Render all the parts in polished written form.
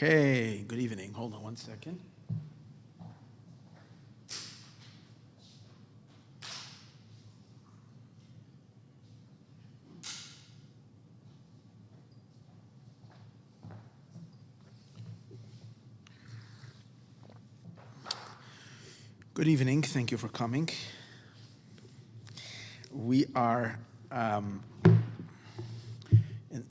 Okay, good evening. Hold on one second. Good evening. Thank you for coming. We are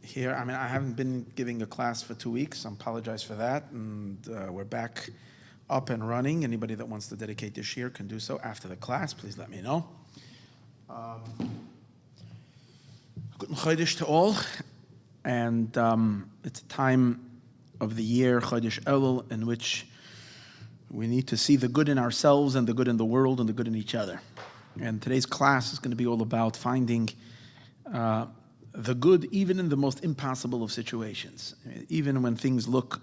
here. I haven't been giving a class for 2 weeks. I apologize for that. And we're back up and running. Anybody that wants to dedicate this year can do so after the class. Please let me know. Good Chodesh to all. And it's a time of the year, Chodesh Elul, in which we need to see the good in ourselves and the good in the world and the good in each other. And today's class is going to be all about finding the good even in the most impossible of situations. Even when things look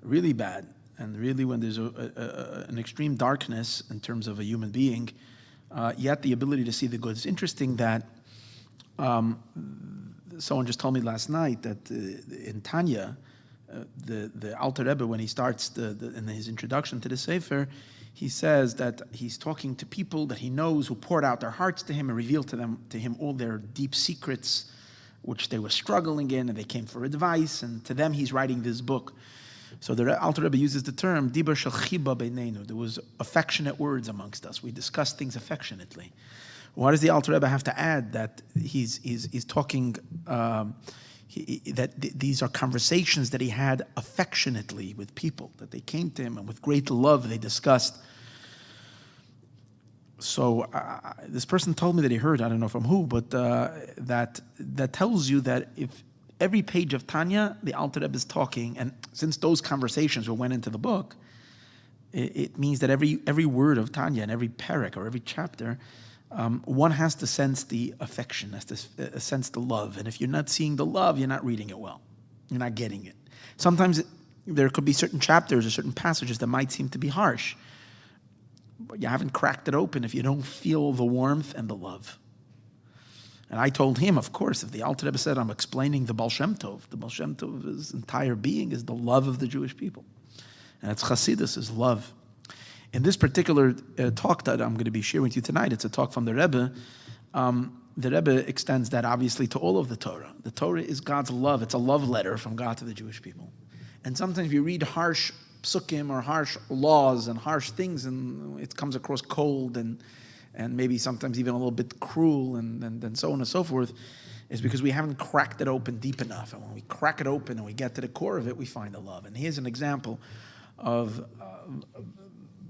really bad and really when there's an extreme darkness in terms of a human being, yet the ability to see the good. It's interesting that someone just told me last night that in Tanya, the Alter Rebbe, when he starts in his introduction to the Sefer, he says that he's talking to people that he knows who poured out their hearts to him and revealed to him all their deep secrets, which they were struggling in, and they came for advice, and to them he's writing this book. So the Alter Rebbe uses the term Dibar shel chiba beinenu. There was affectionate words amongst us. We discussed things affectionately. Why does the Alter Rebbe have to add that he's talking? That these are conversations that he had affectionately with people, that they came to him and with great love they discussed. So this person told me that he heard, I don't know from who, but that tells you that if every page of Tanya, the Alter Rebbe is talking, and since those conversations went into the book, it means that every word of Tanya and every parak or every chapter, one has to sense the affection, has to sense the love. And if you're not seeing the love, you're not reading it well. You're not getting it. Sometimes there could be certain chapters or certain passages that might seem to be harsh, but you haven't cracked it open if you don't feel the warmth and the love. And I told him, of course, if the Alter Rebbe said, I'm explaining the Baal Shem Tov, the Baal Shem Tov, his entire being is the love of the Jewish people. And it's Chassidus, is love. In this particular talk that I'm going to be sharing with you tonight, it's a talk from the Rebbe. The Rebbe extends that obviously to all of the Torah. The Torah is God's love. It's a love letter from God to the Jewish people. And sometimes you read harsh psukim or harsh laws and harsh things, and it comes across cold and maybe sometimes even a little bit cruel and so on and so forth, is because we haven't cracked it open deep enough. And when we crack it open and we get to the core of it, we find the love. And here's an example of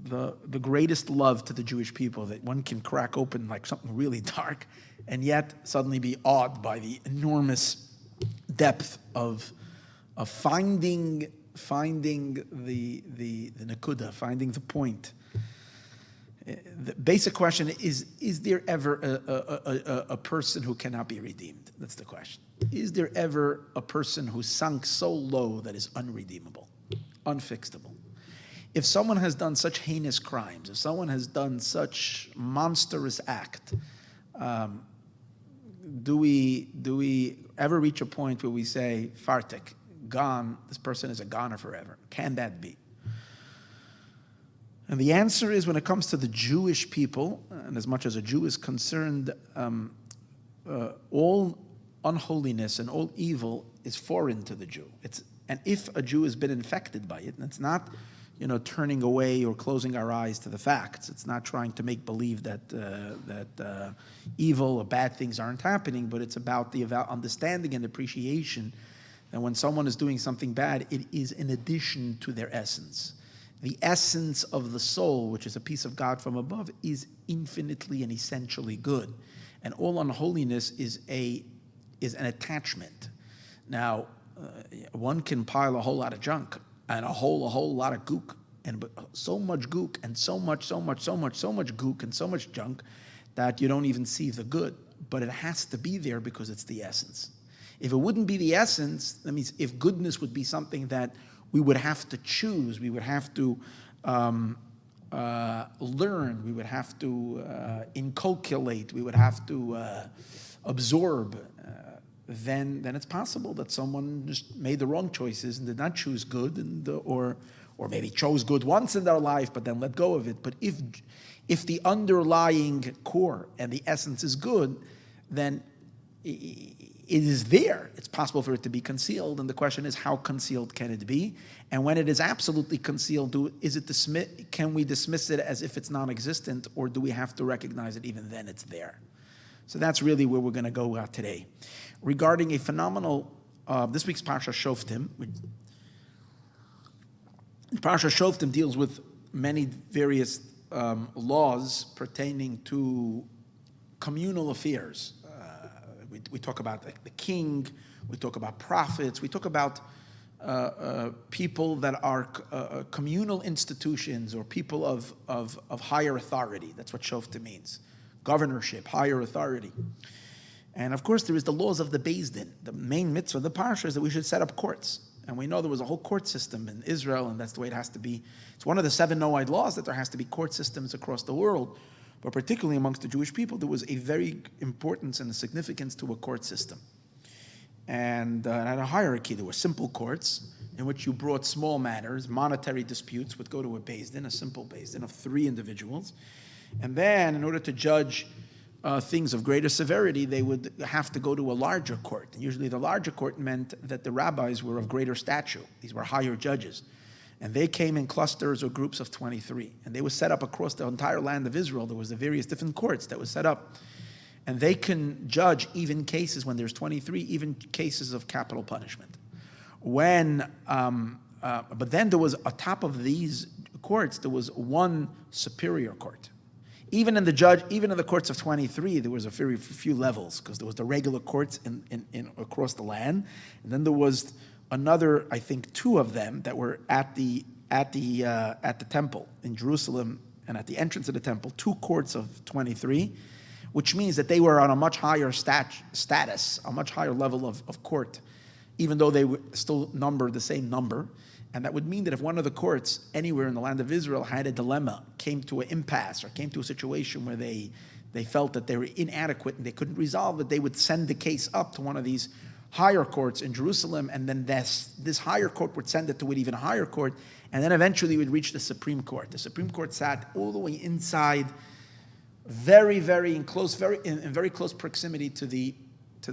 the greatest love to the Jewish people, that one can crack open like something really dark and yet suddenly be awed by the enormous depth of finding the nakuda, finding the point. The basic question is there ever a person who cannot be redeemed? That's the question. Is there ever a person who sunk so low that is unredeemable, unfixable? If someone has done such heinous crimes, if someone has done such monstrous act, do we ever reach a point where we say, fartik, gone, this person is a goner forever? Can that be? And the answer is, when it comes to the Jewish people, and as much as a Jew is concerned, all unholiness and all evil is foreign to the Jew. And if a Jew has been infected by it, and it's not turning away or closing our eyes to the facts. It's not trying to make believe that evil or bad things aren't happening, but it's about the understanding and appreciation that when someone is doing something bad, it is in addition to their essence. The essence of the soul, which is a piece of God from above, is infinitely and essentially good. And all unholiness is an attachment. Now, one can pile a whole lot of junk and a whole lot of gook, but so much gook and so much gook and so much junk that you don't even see the good. But it has to be there because it's the essence. If it wouldn't be the essence, that means if goodness would be something that we would have to choose, we would have to learn, we would have to inculcate, we would have to absorb. then it's possible that someone just made the wrong choices and did not choose good, or maybe chose good once in their life, but then let go of it. But if the underlying core and the essence is good, then it is there. It's possible for it to be concealed, and the question is, how concealed can it be? And when it is absolutely concealed, can we dismiss it as if it's non-existent, or do we have to recognize it even then it's there? So that's really where we're going to go today. Regarding a phenomenal, this week's Parsha Shoftim. Parsha Shoftim deals with many various laws pertaining to communal affairs. We talk about the king, we talk about prophets, we talk about people that are communal institutions or people of higher authority. That's what Shoftim means. Governorship, higher authority. And of course, there is the laws of the Beis Din. The main mitzvah of the Parsha is that we should set up courts. And we know there was a whole court system in Israel, and that's the way it has to be. It's one of the 7 Noahide laws that there has to be court systems across the world. But particularly amongst the Jewish people, there was a very importance and a significance to a court system. And it had a hierarchy. There were simple courts in which you brought small matters, monetary disputes would go to a Beis Din, a simple Beis Din of 3 individuals. And then, in order to judge things of greater severity, they would have to go to a larger court. And usually the larger court meant that the rabbis were of greater stature. These were higher judges. And they came in clusters or groups of 23. And they were set up across the entire land of Israel. There was the various different courts that were set up. And they can judge even cases when there's 23, even cases of capital punishment. But then there was, atop of these courts, there was one superior court. Even in the courts of 23, there was a very few levels, because there was the regular courts in across the land, and then there was another, I think, 2 of them that were at the temple in Jerusalem and at the entrance of the temple, 2 courts of 23, which means that they were on a much higher status, a much higher level of court, even though they were still numbered the same number. And that would mean that if one of the courts anywhere in the land of Israel had a dilemma, came to an impasse, or came to a situation where they felt that they were inadequate and they couldn't resolve it, they would send the case up to one of these higher courts in Jerusalem, and then this higher court would send it to an even higher court, and then eventually it would reach the Supreme Court. The Supreme Court sat all the way inside, very, very in very close proximity to the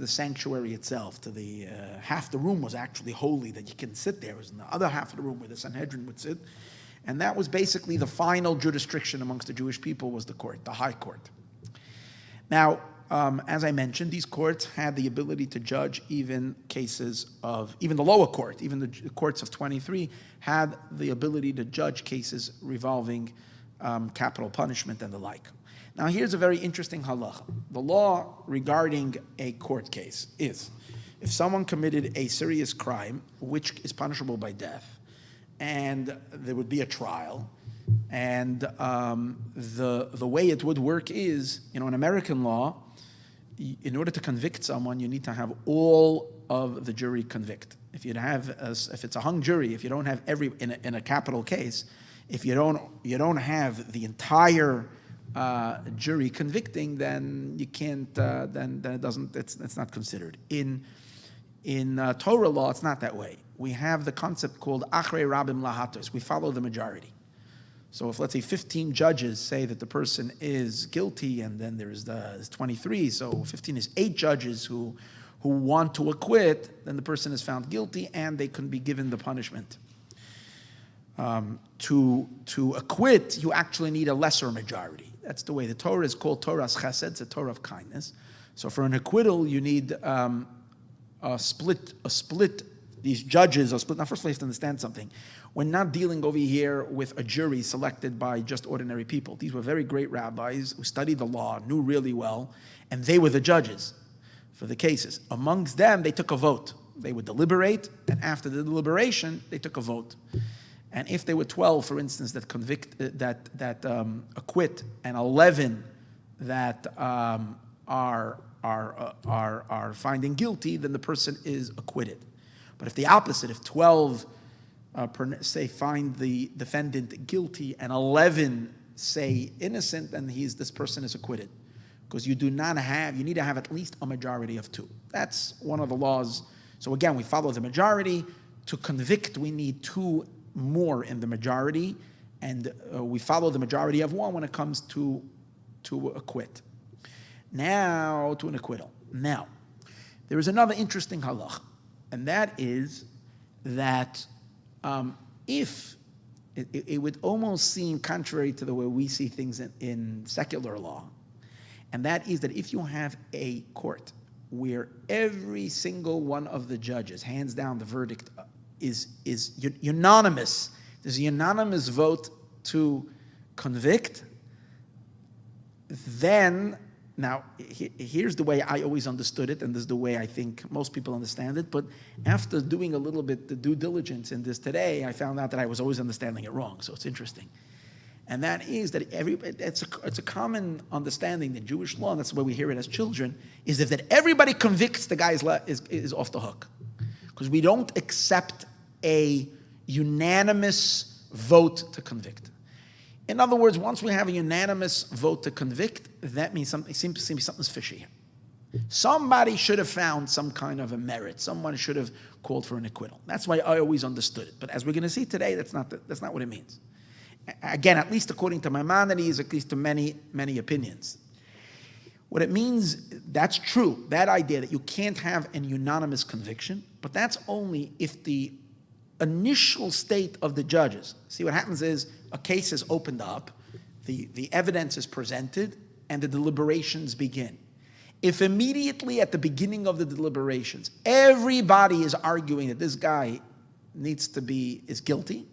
sanctuary itself. To the half the room was actually holy that you can sit there. It was in the other half of the room where the Sanhedrin would sit, and that was basically the final jurisdiction amongst the Jewish people, was the court, the high court. Now, as I mentioned, these courts had the ability to judge even the lower court, even the courts of 23 had the ability to judge cases revolving capital punishment and the like. Now, here's a very interesting halacha. The law regarding a court case is, if someone committed a serious crime, which is punishable by death, and there would be a trial, and the way it would work is, in American law, in order to convict someone, you need to have all of the jury convict. If it's a hung jury, if you don't have in a capital case, if you don't have the entire jury convicting, then you can't. Then it doesn't. It's not considered. In Torah law, it's not that way. We have the concept called achrei rabim lahatos. We follow the majority. So if, let's say, 15 judges say that the person is guilty, and then there's 23, so 15 is 8 judges who want to acquit, then the person is found guilty, and they can be given the punishment. To acquit, you actually need a lesser majority. That's the way the Torah is called Torah's Chesed. It's a Torah of kindness. So for an acquittal, you need a split. These judges are split. Now, first, we have to understand something. We're not dealing over here with a jury selected by just ordinary people. These were very great rabbis who studied the law, knew really well, and they were the judges for the cases. Amongst them, they took a vote. They would deliberate, and after the deliberation, they took a vote. And if there were 12, for instance, that acquit, and 11 that are finding guilty, then the person is acquitted. But if the opposite, if 12 say find the defendant guilty and 11 say innocent, then this person is acquitted. because you need to have at least a majority of 2. That's one of the laws. So again, we follow the majority. To convict, we need 2 more in the majority, and we follow the majority of 1 when it comes to acquit. Now, to an acquittal. Now, there is another interesting halach, and that is that if it would almost seem contrary to the way we see things in secular law, and that is that if you have a court where every single one of the judges hands down the verdict is unanimous, there's a unanimous vote to convict, then, now, here's the way I always understood it, and this is the way I think most people understand it, but after doing a little bit the due diligence in this today, I found out that I was always understanding it wrong, so it's interesting. And that is that it's a common understanding in Jewish law, and that's the way we hear it as children, is that everybody convicts, the guy is off the hook. Because we don't accept a unanimous vote to convict. In other words, once we have a unanimous vote to convict, that means it seems to me something's fishy here. Somebody should have found some kind of a merit. Someone should have called for an acquittal. That's why I always understood it. But as we're going to see today, that's not what it means. Again, at least according to Maimonides, at least to many, many opinions. What it means, that's true, that idea that you can't have an unanimous conviction, but that's only if the initial state of the judges. See, what happens is a case is opened up, the evidence is presented, and the deliberations begin. If immediately at the beginning of the deliberations, everybody is arguing that this guy is guilty,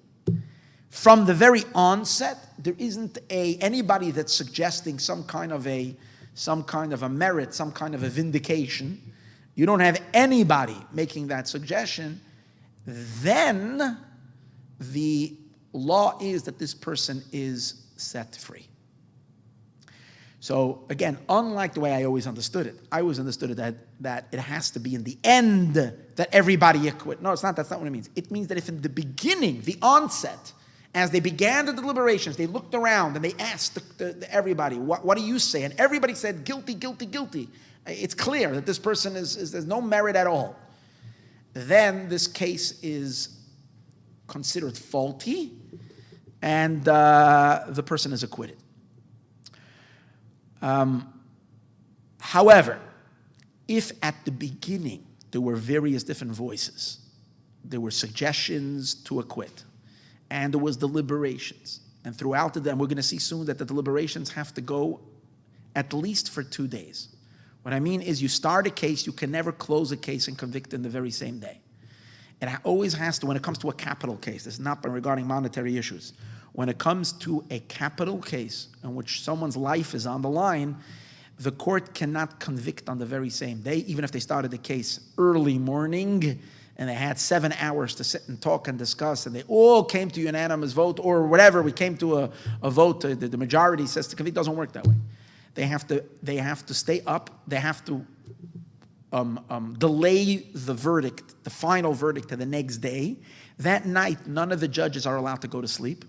from the very onset, there isn't anybody that's suggesting some kind of a merit, some kind of a vindication. You don't have anybody making that suggestion. Then the law is that this person is set free. So again, unlike the way I always understood it, I always understood it that it has to be in the end that everybody acquit. No, it's not. That's not what it means. It means that if in the beginning, the onset, as they began the deliberations, they looked around and they asked everybody, what do you say? And everybody said, guilty, guilty, guilty. It's clear that this person there's no merit at all. Then this case is considered faulty, and the person is acquitted. However, if at the beginning there were various different voices, there were suggestions to acquit, and there was deliberations, and throughout the day, and we're going to see soon that the deliberations have to go at least for 2 days. What I mean is you start a case, you can never close a case and convict in the very same day. It always has to, when it comes to a capital case, this is not regarding monetary issues. When it comes to a capital case in which someone's life is on the line, the court cannot convict on the very same day, even if they started the case early morning and they had 7 hours to sit and talk and discuss, and they all came to unanimous vote, or whatever, we came to a vote, the majority says to convict. It doesn't work that way. They have to stay up, they have to delay the verdict, the final verdict, to the next day. That night, none of the judges are allowed to go to sleep.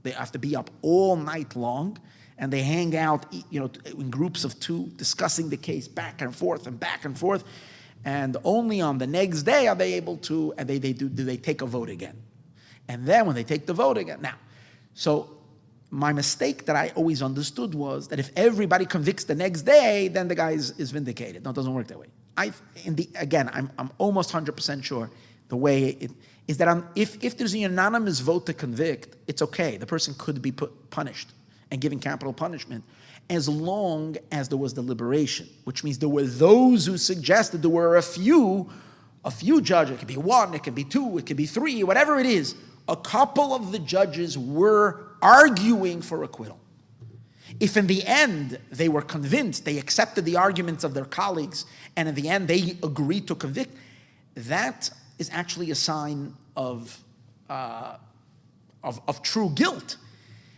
They have to be up all night long, and they hang out, in groups of 2, discussing the case back and forth and back and forth. And only on the next day are they able to, and they take a vote again. And then when they take the vote again, now, so my mistake that I always understood was that if everybody convicts the next day, then the guy is vindicated. No, it doesn't work that way. I'm almost 100% sure the way it is that if there's a unanimous vote to convict, it's okay. The person could be punished and given capital punishment, as long as there was deliberation, which means there were those who suggested, there were a few judges, it could be 1, it could be 2, it could be 3, whatever it is, a couple of the judges were arguing for acquittal. If in the end they were convinced, they accepted the arguments of their colleagues, and in the end they agreed to convict, that is actually a sign of true guilt.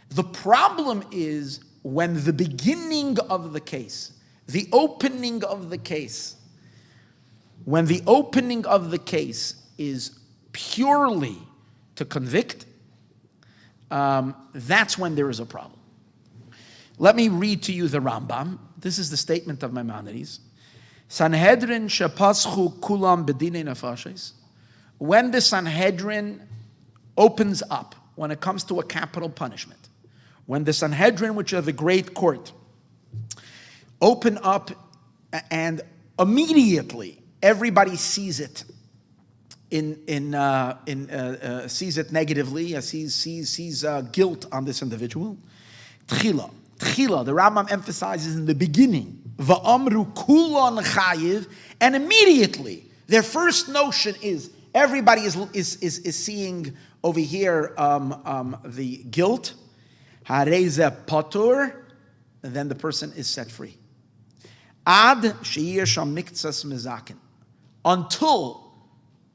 The problem is when the beginning of the case, the opening of the case, when the opening of the case is purely to convict, that's when there is a problem. Let me read to you the Rambam. This is the statement of Maimonides. Sanhedrin shepaschu kulam bedinei nefashos. When the Sanhedrin opens up, when it comes to a capital punishment, when the Sanhedrin, which are the great court, open up and immediately everybody sees it sees it negatively, sees guilt on this individual. Tchila, the Rambam emphasizes in the beginning, va'amru kulon chayiv, and immediately their first notion is everybody is seeing over here the guilt. Hareze patur, then the person is set free. Ad she'yeh sham miktsas mizakin,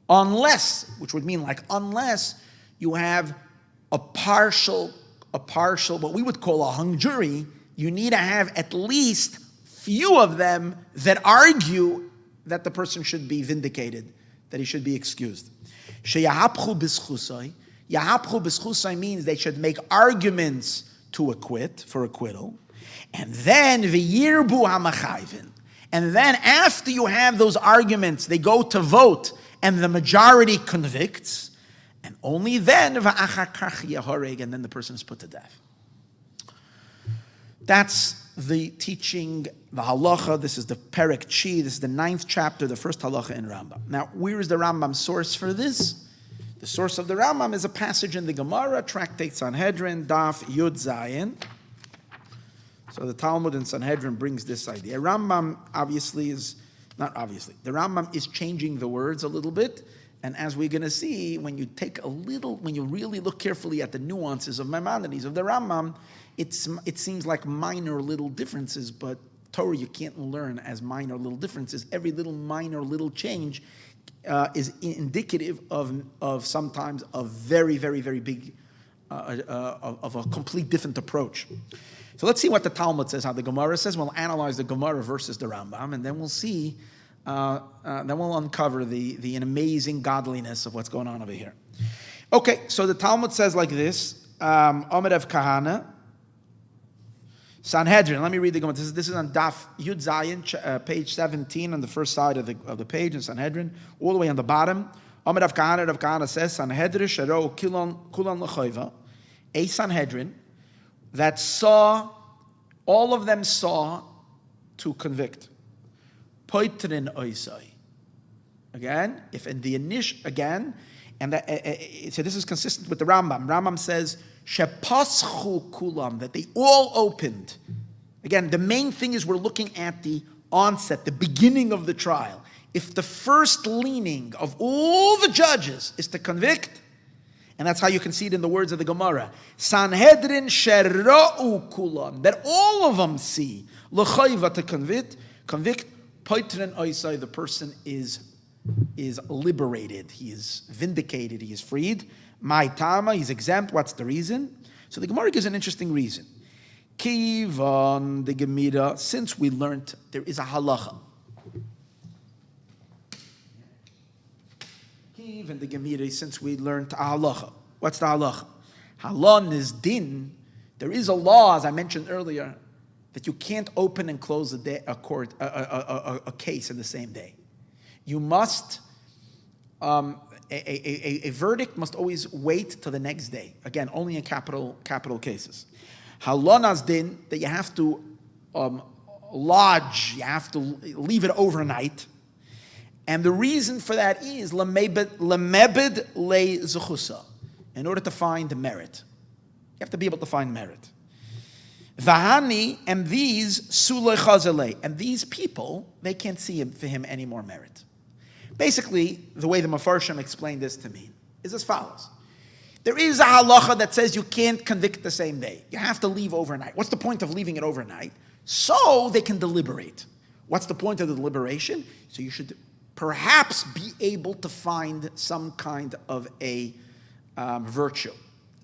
unless, which would mean like unless you have a partial, what we would call a hung jury, you need to have at least few of them that argue that the person should be vindicated, that he should be excused. Sheyahapchu b'schusay. Yahapchu b'schusay means they should make arguments to acquit, for acquittal. And then v'yirbu hamachayvin. And then after you have those arguments, they go to vote, and the majority convicts, and only then v'achar kach yahoreg, and then the person is put to death. That's the teaching, the halacha. This is the Perek Chi. This is the 9th chapter, the first halacha in Rambam. Now, where is the Rambam source for this? The source of the Rambam is a passage in the Gemara, Tractate Sanhedrin, Daf Yud Zayin. So the Talmud in Sanhedrin brings this idea. Rambam the Rambam is changing the words a little bit, and as we're going to see, when you really look carefully at the nuances of Maimonides, of the Rambam, it seems like minor little differences, but Torah you can't learn as minor little differences. Every little minor little change is indicative of sometimes a very, very, very big, of a complete different approach. So let's see what the Talmud says, how the Gemara says. We'll analyze the Gemara versus the Rambam, and then we'll see, then we'll uncover the amazing godliness of what's going on over here. Okay, so the Talmud says like this, Omer of Kahana, Sanhedrin. Let me read the Gemara. This is on Daf Yud Zayin, page 17, on the first side of the page in Sanhedrin, all the way on the bottom. Omer of Kahana says, Sanhedrin sharo kulan l'choiva, a Sanhedrin that all of them saw to convict. Poitrin oisai. Again, if in the initial, again, and so this is consistent with the Rambam. Rambam says, Shepaschu kulam, that they all opened. Again, the main thing is we're looking at the onset, the beginning of the trial. If the first leaning of all the judges is to convict, and that's how you can see it in the words of the Gemara, Sanhedrin shera'u kulam, that all of them see, l'chayva, to convict, poitren oisai, the person is liberated, he is vindicated, he is freed. My tama, he's exempt. What's the reason? So the Gemara gives an interesting reason. Kivan the Gemara, since we learned there is a halacha. Kivan the Gemara, since we learned a halacha. What's the halacha? Halon is din. There is a law, as I mentioned earlier, that you can't open and close a case in the same day. You must. A verdict must always wait till the next day. Again, only in capital cases. Halonas din, that you have to lodge, you have to leave it overnight. And the reason for that is lemebed le zuchusa, in order to find merit. You have to be able to find merit. Vahani, and these sulei chazalei, and these people, they can't see for him any more merit. Basically, the way the Mefarshim explained this to me is as follows. There is a halacha that says you can't convict the same day. You have to leave overnight. What's the point of leaving it overnight? So they can deliberate. What's the point of the deliberation? So you should perhaps be able to find some kind of a virtue.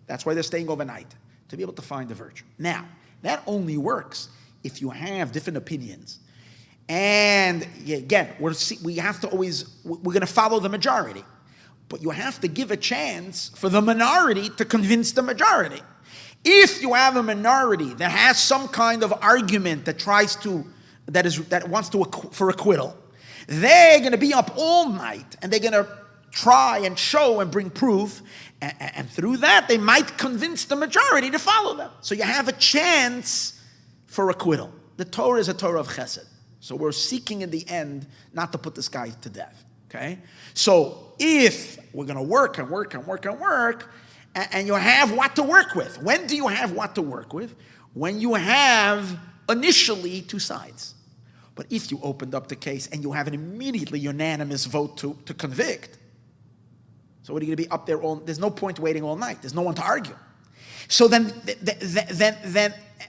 That's why they're staying overnight, to be able to find the virtue. Now, that only works if you have different opinions. And again, we're going to follow the majority. But you have to give a chance for the minority to convince the majority. If you have a minority that has some kind of argument that tries to that wants to for acquittal, they're going to be up all night and they're going to try and show and bring proof, and through that they might convince the majority to follow them. So you have a chance for acquittal. The Torah is a Torah of chesed. So we're seeking in the end not to put this guy to death. Okay? So if we're going to work and work and work and work, and you have what to work with. When do you have what to work with? When you have initially two sides. But if you opened up the case and you have an immediately unanimous vote to convict, so what are you going to be up there all? There's no point waiting all night. There's no one to argue. So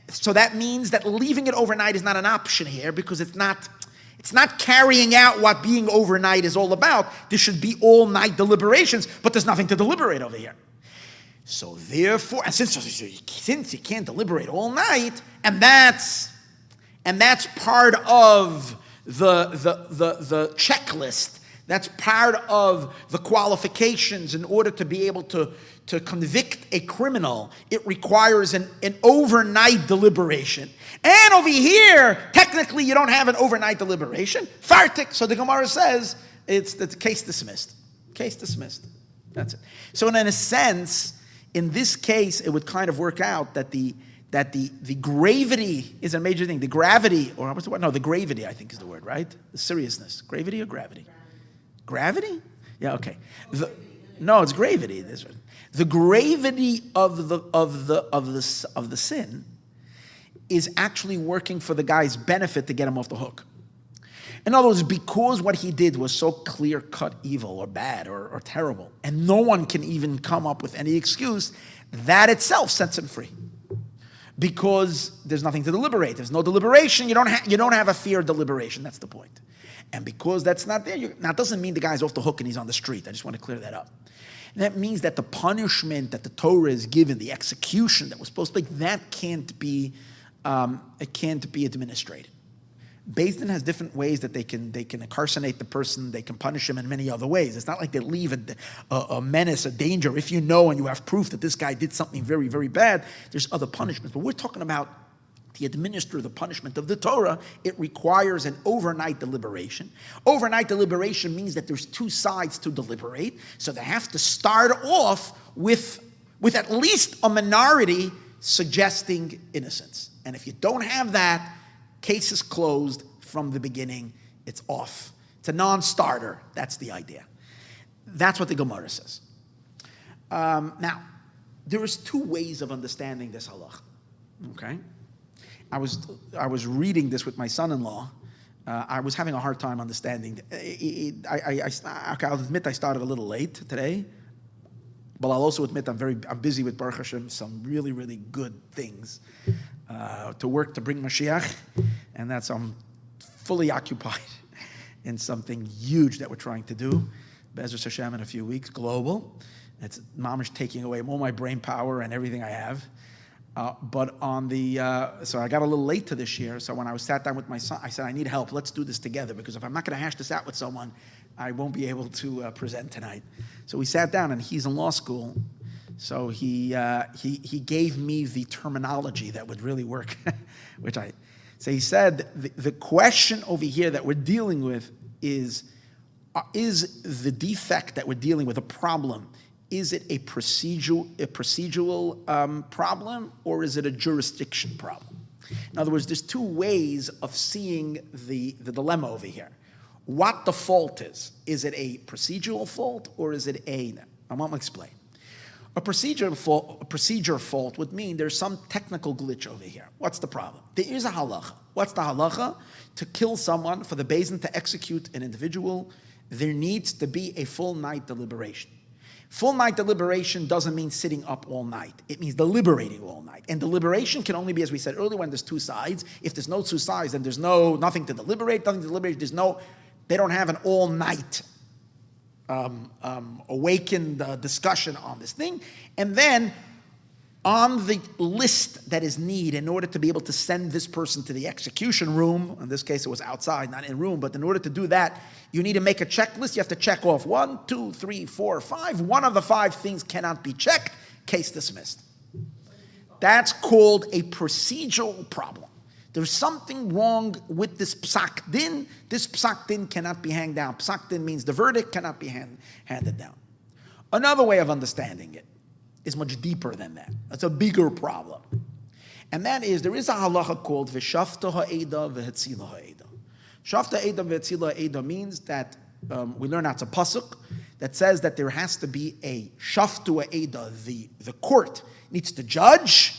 so that means that leaving it overnight is not an option here, because it's not carrying out what being overnight is all about. There should be all night deliberations, but there's nothing to deliberate over here. So therefore, and since you can't deliberate all night, and that's part of the checklist. That's part of the qualifications in order to be able to convict a criminal. It requires an overnight deliberation. And over here, technically you don't have an overnight deliberation. Fartik. So the Gemara says it's the case dismissed. Case dismissed. That's it. So in a sense, in this case, it would kind of work out that the gravity is a major thing. The gravity, or what's the word? No, the gravity, I think is the word, right? The seriousness. Gravity or gravity? Gravity? Yeah, okay. No, it's gravity. The gravity of the sin is actually working for the guy's benefit to get him off the hook. In other words, because what he did was so clear-cut evil or bad or terrible, and no one can even come up with any excuse, that itself sets him free. Because there's nothing to deliberate. There's no deliberation. You don't have a fear of deliberation. That's the point. And because that's not there, now it doesn't mean the guy's off the hook and he's on the street. I just want to clear that up. And that means that the punishment that the Torah is given, the execution that was supposed to be, that can't be administrated. Beis Din has different ways that they can incarcerate the person, they can punish him in many other ways. It's not like they leave a menace, a danger. If you know and you have proof that this guy did something very, very bad, there's other punishments. But we're talking about to administer the punishment of the Torah. It requires an overnight deliberation. Overnight deliberation means that there's two sides to deliberate, so they have to start off with at least a minority suggesting innocence. And if you don't have that, case is closed from the beginning. It's off. It's a non-starter. That's the idea. That's what the Gemara says. Now, there is two ways of understanding this halach. Okay? I was reading this with my son-in-law. I was having a hard time understanding. I'll admit I started a little late today, but I'll also admit I'm busy with Baruch Hashem, some really, really good things to work to bring Mashiach, and that's I'm fully occupied in something huge that we're trying to do. Be'ezras Hashem in a few weeks, global. It's mamish taking away all my brain power and everything I have. But so I got a little late to this year. So when I was sat down with my son, I said, I need help. Let's do this together, because if I'm not going to hash this out with someone, I won't be able to present tonight. So we sat down, and he's in law school. So he gave me the terminology that would really work, So he said, the question over here that we're dealing with is the defect that we're dealing with a problem? Is it a procedural problem, or is it a jurisdiction problem? In other words, there's two ways of seeing the dilemma over here. What the fault is. Is it a procedural fault, or is it I'm going to explain. A procedure fault would mean there's some technical glitch over here. What's the problem? There is a halacha. What's the halacha? To kill someone, for the Beis Din to execute an individual, there needs to be a full night deliberation. Full night deliberation doesn't mean sitting up all night. It means deliberating all night. And deliberation can only be, as we said earlier, when there's two sides. If there's no two sides, then there's nothing to deliberate. They don't have an all night awakened discussion on this thing. And then on the list that is needed in order to be able to send this person to the execution room, in this case it was outside, not in room, but in order to do that, you need to make a checklist. You have to check off 1, 2, 3, 4, 5. One of the 5 things cannot be checked. Case dismissed. That's called a procedural problem. There's something wrong with this psak din. This psak din cannot be hanged down. Psak din means the verdict cannot be handed down. Another way of understanding it is much deeper than that. That's a bigger problem. And that is, there is a halacha called v'shafta ha'eda v'hetzila ha'eda. Shafta ha'eda v'hetzila ha'eda means that we learn that's a pasuk that says that there has to be a shaftu ha'eda. The court needs to judge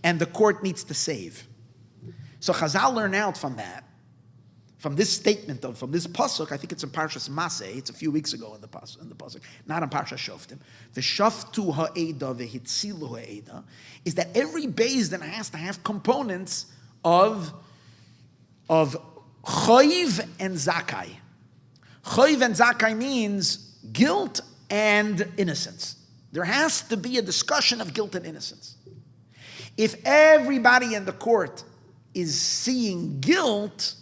and the court needs to save. So Chazal learn out from that, from this statement from this pasuk. I think it's in Parshas Maseh. It's a few weeks ago in the pasuk, not in Parshas Shoftim. The shaftu ha'eda v'hitzilu ha'eda is that every beis din has to have components of choiv and zakai. Choiv and zakai means guilt and innocence. There has to be a discussion of guilt and innocence. If everybody in the court is seeing guilt,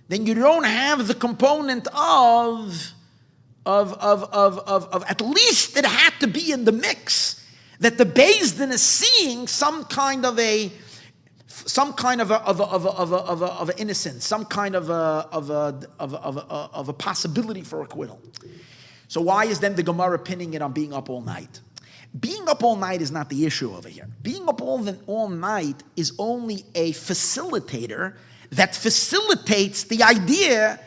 then you don't have the component of at least it had to be in the mix that the beis din is seeing some kind of innocence, some kind of a possibility for acquittal. So why is then the Gemara pinning it on being up all night? Being up all night is not the issue over here. Being up all night is only a facilitator that facilitates the idea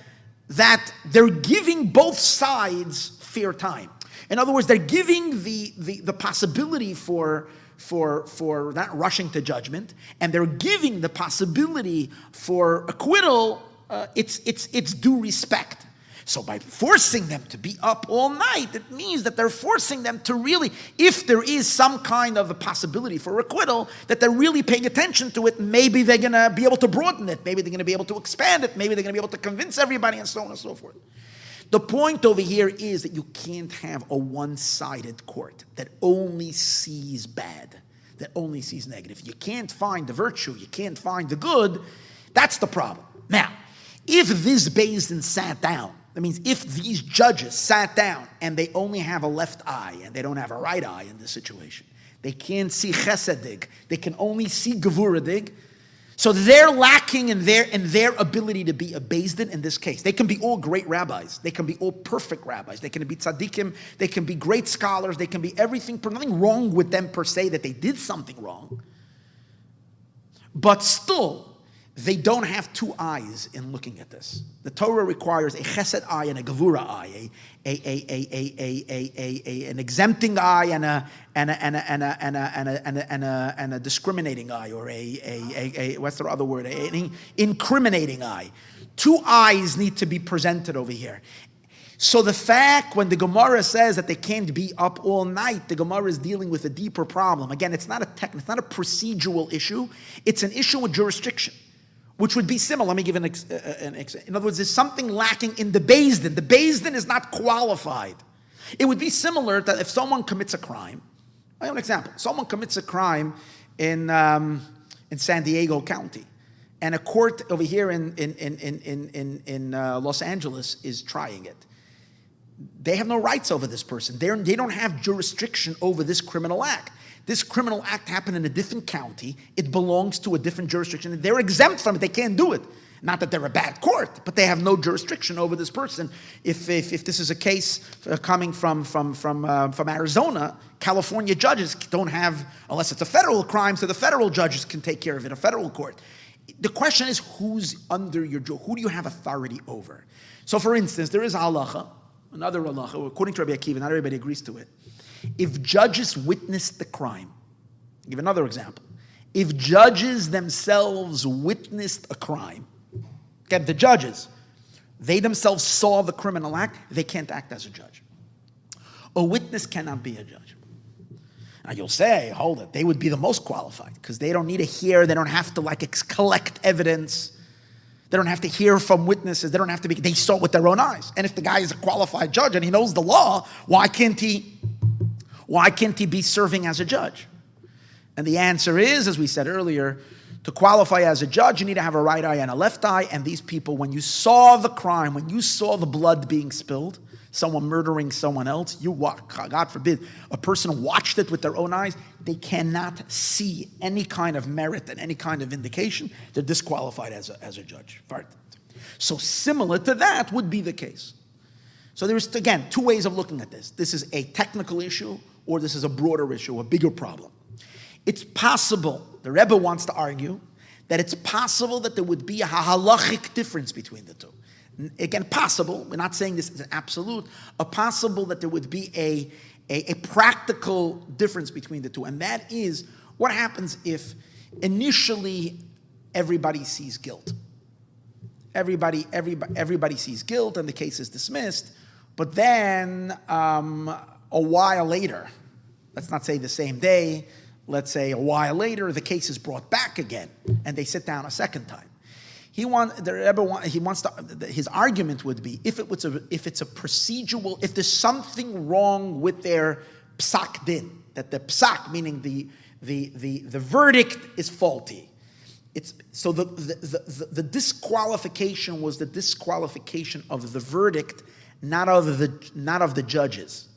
that they're giving both sides fair time. In other words, they're giving the possibility for not rushing to judgment, and they're giving the possibility for acquittal its due respect. So by forcing them to be up all night, it means that they're forcing them to really, if there is some kind of a possibility for acquittal, that they're really paying attention to it. Maybe they're going to be able to broaden it. Maybe they're going to be able to expand it. Maybe they're going to be able to convince everybody, and so on and so forth. The point over here is that you can't have a one-sided court that only sees bad, that only sees negative. You can't find the virtue. You can't find the good. That's the problem. Now, if this beis din sat down, that means if these judges sat down and they only have a left eye and they don't have a right eye in this situation, they can't see chesedig, they can only see gevuradig, so they're lacking in their ability to be a beis din in this case. They can be all great rabbis, they can be all perfect rabbis, they can be tzaddikim, they can be great scholars, they can be everything, nothing wrong with them per se that they did something wrong, but still, they don't have two eyes in looking at this. The Torah requires a chesed eye and a gevura eye, an exempting eye and a discriminating eye, or a what's the other word? An incriminating eye. Two eyes need to be presented over here. So the fact when the Gemara says that they can't be up all night, the Gemara is dealing with a deeper problem. Again, it's not a procedural issue. It's an issue with jurisdiction, which would be similar. Let me give an example. In other words, there's something lacking in the beis din. The beis din is not qualified. It would be similar that if someone commits a crime. I have an example. Someone commits a crime in San Diego County, and a court over here in Los Angeles is trying it. They have no rights over this person. They don't have jurisdiction over this criminal act. This criminal act happened in a different county. It belongs to a different jurisdiction. They're exempt from it. They can't do it. Not that they're a bad court, but they have no jurisdiction over this person. If this is a case coming from Arizona, California judges don't have, unless it's a federal crime, so the federal judges can take care of it, a federal court. The question is, who's under your, who do you have authority over? So for instance, there is a halacha, another halacha, according to Rabbi Akiva, not everybody agrees to it. If judges witnessed the crime, I'll give another example. If judges themselves witnessed a crime, again, the judges, they themselves saw the criminal act, they can't act as a judge. A witness cannot be a judge. Now you'll say, hold it, they would be the most qualified because they don't need to hear, they don't have to collect evidence. They don't have to hear from witnesses. They saw it with their own eyes. And if the guy is a qualified judge and he knows the law, why can't he be serving as a judge? And the answer is, as we said earlier, to qualify as a judge, you need to have a right eye and a left eye. And these people, when you saw the crime, when you saw the blood being spilled, someone murdering someone else, God forbid, a person watched it with their own eyes, they cannot see any kind of merit and any kind of indication, they're disqualified as a judge. So similar to that would be the case. So there's, again, two ways of looking at this. This is a technical issue, or this is a broader issue, a bigger problem. It's possible, the Rebbe wants to argue, that it's possible that there would be a halachic difference between the two. Again, possible, we're not saying this is an absolute, a possible that there would be a practical difference between the two. And that is, what happens if initially everybody sees guilt? Everybody sees guilt and the case is dismissed, but then a while later, let's not say the same day, let's say a while later, the case is brought back again and they sit down a second time. His argument would be if it's a procedural, if there's something wrong with their psak din, that the psak, meaning the verdict, is faulty. So the disqualification was the disqualification of the verdict, not of the judges.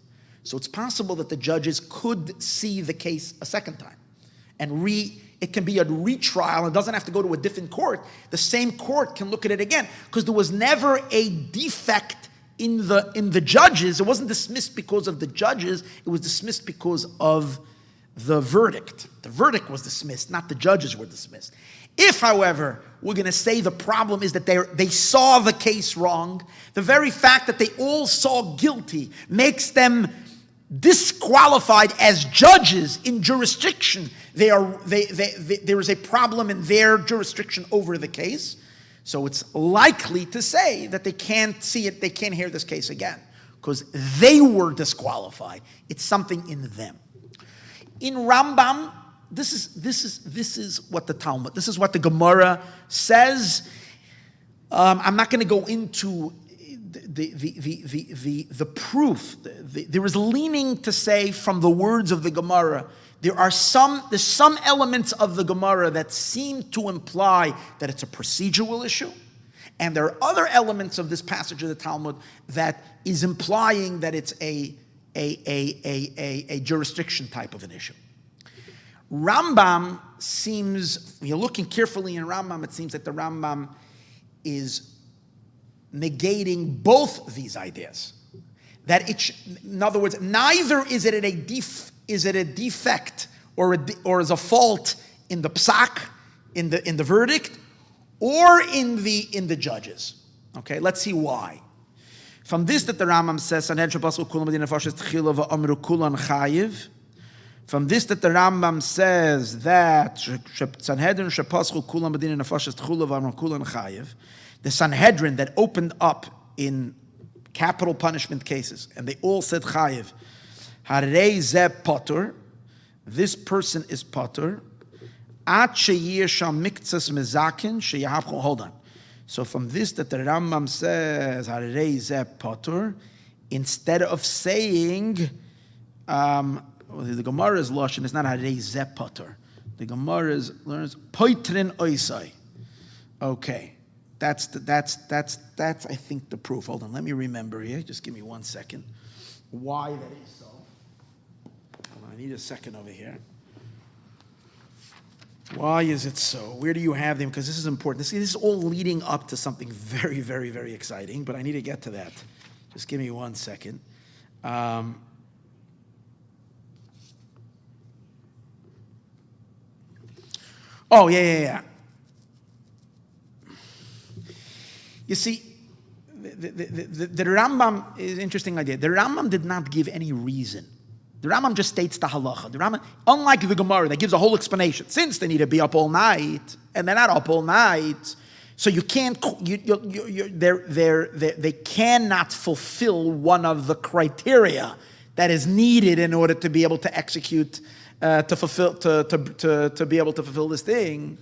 So it's possible that the judges could see the case a second time and it can be a retrial. It doesn't have to go to a different court. The same court can look at it again because there was never a defect in the judges. It wasn't dismissed because of the judges. It was dismissed because of the verdict. The verdict was dismissed, not the judges were dismissed. If, however, we're going to say the problem is that they saw the case wrong, the very fact that they all saw guilty makes them disqualified as judges in jurisdiction. There is a problem in their jurisdiction over the case. So it's likely to say that they can't see it, they can't hear this case again because they were disqualified. It's something in them. In Rambam, this is what the Talmud, this is what the Gemara says. I'm not going to go into the proof. There is leaning to say from the words of the Gemara, there's some elements of the Gemara that seem to imply that it's a procedural issue, and there are other elements of this passage of the Talmud that is implying that it's a jurisdiction type of an issue. Rambam seems, when you're looking carefully in Rambam, it seems that the Rambam is negating both these ideas. That in other words, neither is it a defect or is a fault in the psak, in the verdict, or in the judges. Okay, let's see why. From this that the Rambam says, from this that the Rambam says that the Sanhedrin that opened up in capital punishment cases, and they all said chayiv, harei zeh potter, this person is potter, at sheyeh sham miktzas mezakin sheyahapchu. Hold on. So from this that the Rambam says harei zeh potter, instead of saying the Gemara's lashon is not harei zeh potter. The Gemara learns poitrin oisai. Okay. That's I think the proof. Hold on, let me remember here. Just give me 1 second. Why that is so. Hold on, I need a second over here. Why is it so? Where do you have them? Because this is important. This is all leading up to something very, very, very exciting, but I need to get to that. Just give me 1 second. Oh, yeah. You see, the Rambam is an interesting idea. The Rambam did not give any reason. The Rambam just states the halacha. The Rambam, unlike the Gemara, that gives a whole explanation. Since they need to be up all night, and they're not up all night, so you can't. They cannot fulfill one of the criteria that is needed in order to be able to execute, to be able to fulfill this thing.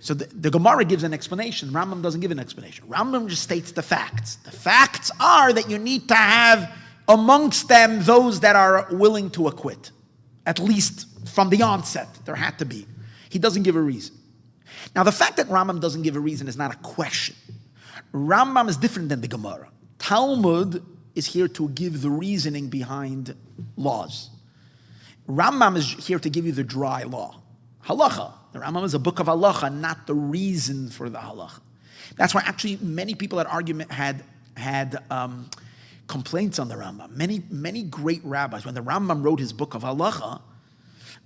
So the Gemara gives an explanation. Rambam doesn't give an explanation. Rambam just states the facts. The facts are that you need to have amongst them those that are willing to acquit. At least from the onset, there had to be. He doesn't give a reason. Now, the fact that Rambam doesn't give a reason is not a question. Rambam is different than the Gemara. Talmud is here to give the reasoning behind laws. Rambam is here to give you the dry law. Halacha. The Rambam is a book of halacha, not the reason for the halacha. That's why actually many people had complaints on the Rambam. Many great rabbis, when the Rambam wrote his book of halacha,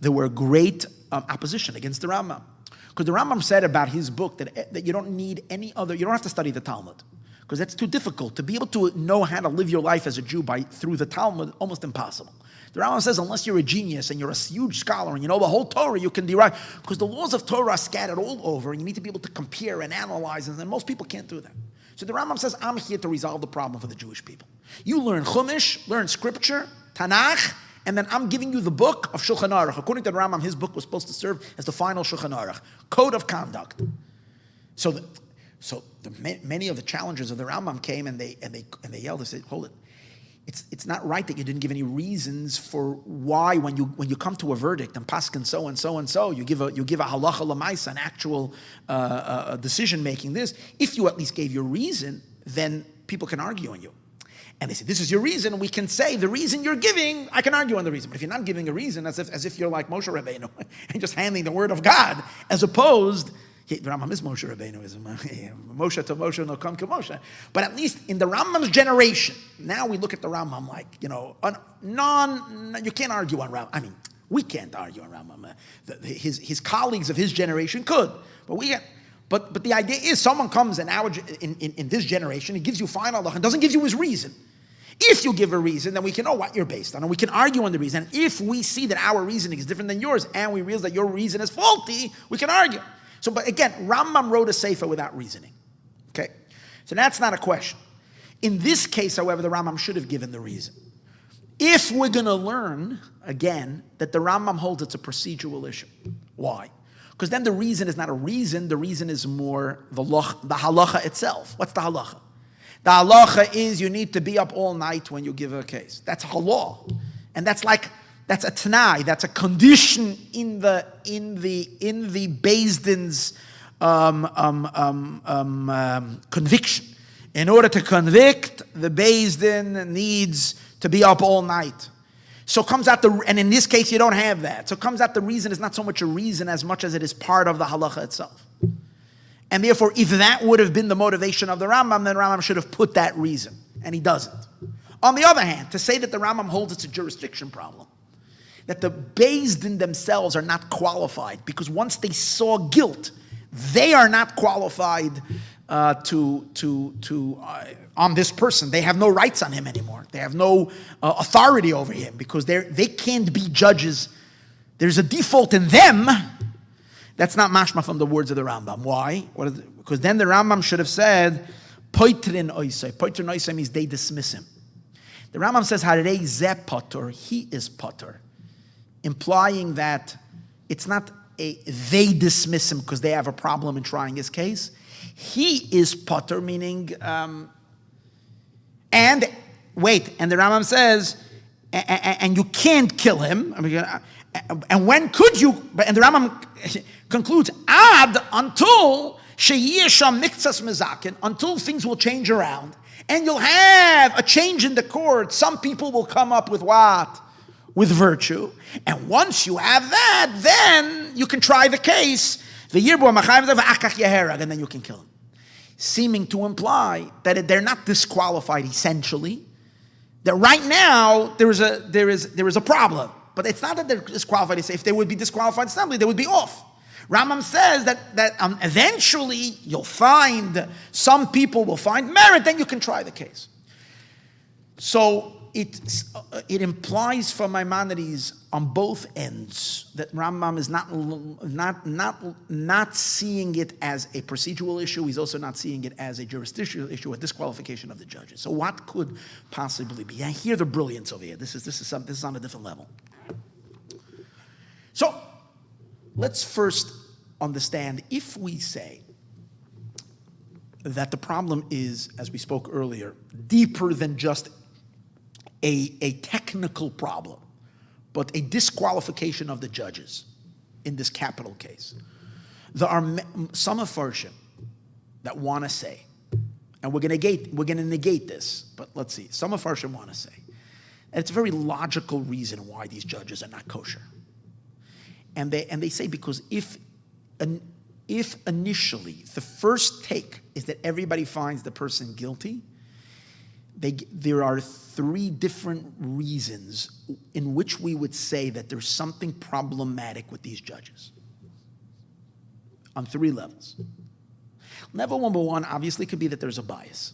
there were great opposition against the Rambam. Because the Rambam said about his book that you don't need any other, you don't have to study the Talmud. Because that's too difficult. To be able to know how to live your life as a Jew through the Talmud, almost impossible. The Rambam says unless you're a genius and you're a huge scholar and you know the whole Torah, you can derive. Because the laws of Torah are scattered all over and you need to be able to compare and analyze, and most people can't do that. So the Rambam says, I'm here to resolve the problem for the Jewish people. You learn Chumash, learn scripture, Tanakh, and then I'm giving you the book of Shulchan Aruch. According to the Rambam, his book was supposed to serve as the final Shulchan Aruch, code of conduct. So many of the challengers of the Rambam came and they yelled. They said, "Hold it! It's not right that you didn't give any reasons for why when you come to a verdict and paskin so and so and so you give a halacha l'maisa, an actual decision making. This if you at least gave your reason, then people can argue on you." And they said, "This is your reason." We can say the reason you're giving, I can argue on the reason. But if you're not giving a reason, as if you're like Moshe Rabbeinu and just handing the word of God, as opposed. The Rambam is Moshe Rabbeinu, is Moshe to Moshe, no come to Moshe. But at least in the Rambam's generation, now we look at the Rambam like, you can't argue on Rambam. I mean, we can't argue on Rambam. His colleagues of his generation could, but the idea is someone comes in this generation and gives you final law and doesn't give you his reason. If you give a reason, then we can know what you're based on, and we can argue on the reason. And if we see that our reasoning is different than yours, and we realize that your reason is faulty, we can argue. So, but again, Rambam wrote a sefer without reasoning. Okay, so that's not a question. In this case, however, the Rambam should have given the reason. If we're going to learn again that the Rambam holds it's a procedural issue, why? Because then the reason is not a reason. The reason is more the halacha itself. What's the halacha? The halacha is you need to be up all night when you give a case. That's halacha, and that's a t'nai, that's a condition in the Beis Din's conviction. In order to convict, the Beis Din needs to be up all night. So comes out and in this case you don't have that. So comes out the reason is not so much a reason as much as it is part of the halacha itself. And therefore, if that would have been the motivation of the Rambam, then Rambam should have put that reason, and he doesn't. On the other hand, to say that the Rambam holds it's a jurisdiction problem, that the Beis Din themselves are not qualified, because once they saw guilt, they are not qualified on this person. They have no rights on him anymore. They have no authority over him, because they can't be judges. There's a default in them. That's not mashma from the words of the Rambam. Why? Because then the Rambam should have said, Poitrin oisai. Poitrin oisai means they dismiss him. The Rambam says, Harei ze potter, he is potter. Implying that it's not they dismiss him because they have a problem in trying his case. He is potter, meaning, and the Rambam says, and you can't kill him. And when could you? And the Rambam concludes, until sheyisham miktsas mezakin, until things will change around, and you'll have a change in the court. Some people will come up with what? With virtue. And once you have that, then you can try the case. And then you can kill him. Seeming to imply that they're not disqualified essentially. That right now there is a problem. But it's not that they're disqualified. If they would be disqualified assembly, they would be off. Rambam says that eventually you'll find, some people will find merit, then you can try the case. So it implies for Maimonides on both ends that Rambam is not seeing it as a procedural issue. He's also not seeing it as a jurisdictional issue, a disqualification of the judges. So what could possibly be? And hear the brilliance over here. This is on a different level. So let's first understand, if we say that the problem is, as we spoke earlier, deeper than just a technical problem, but a disqualification of the judges in this capital case. There are some Mefarshim that want to say, and we're going to negate this, but let's see. Some of Farshim want to say, and it's a very logical reason why these judges are not kosher. And they say because if initially the first take is that everybody finds the person guilty, there are three different reasons in which we would say that there's something problematic with these judges on three levels. Level number one obviously could be that there's a bias.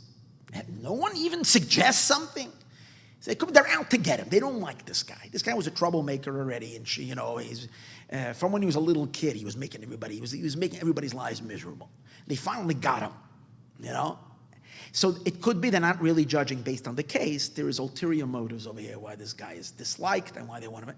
And no one even suggests something. They're out to get him. They don't like this guy. This guy was a troublemaker already, and he's from when he was a little kid, he was making everybody's lives miserable. They finally got him, So it could be they're not really judging based on the case. There is ulterior motives over here why this guy is disliked and why they want him.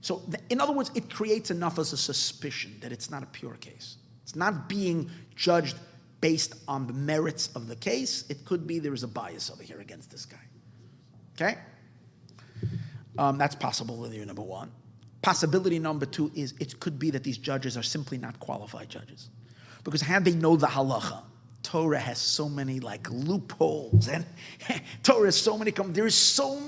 So in other words, it creates enough as a suspicion that it's not a pure case. It's not being judged based on the merits of the case. It could be there is a bias over here against this guy. Okay? That's possibility number one. Possibility number two is it could be that these judges are simply not qualified judges. Because had they know the halacha, Torah has so many loopholes, and Torah has so many, there is so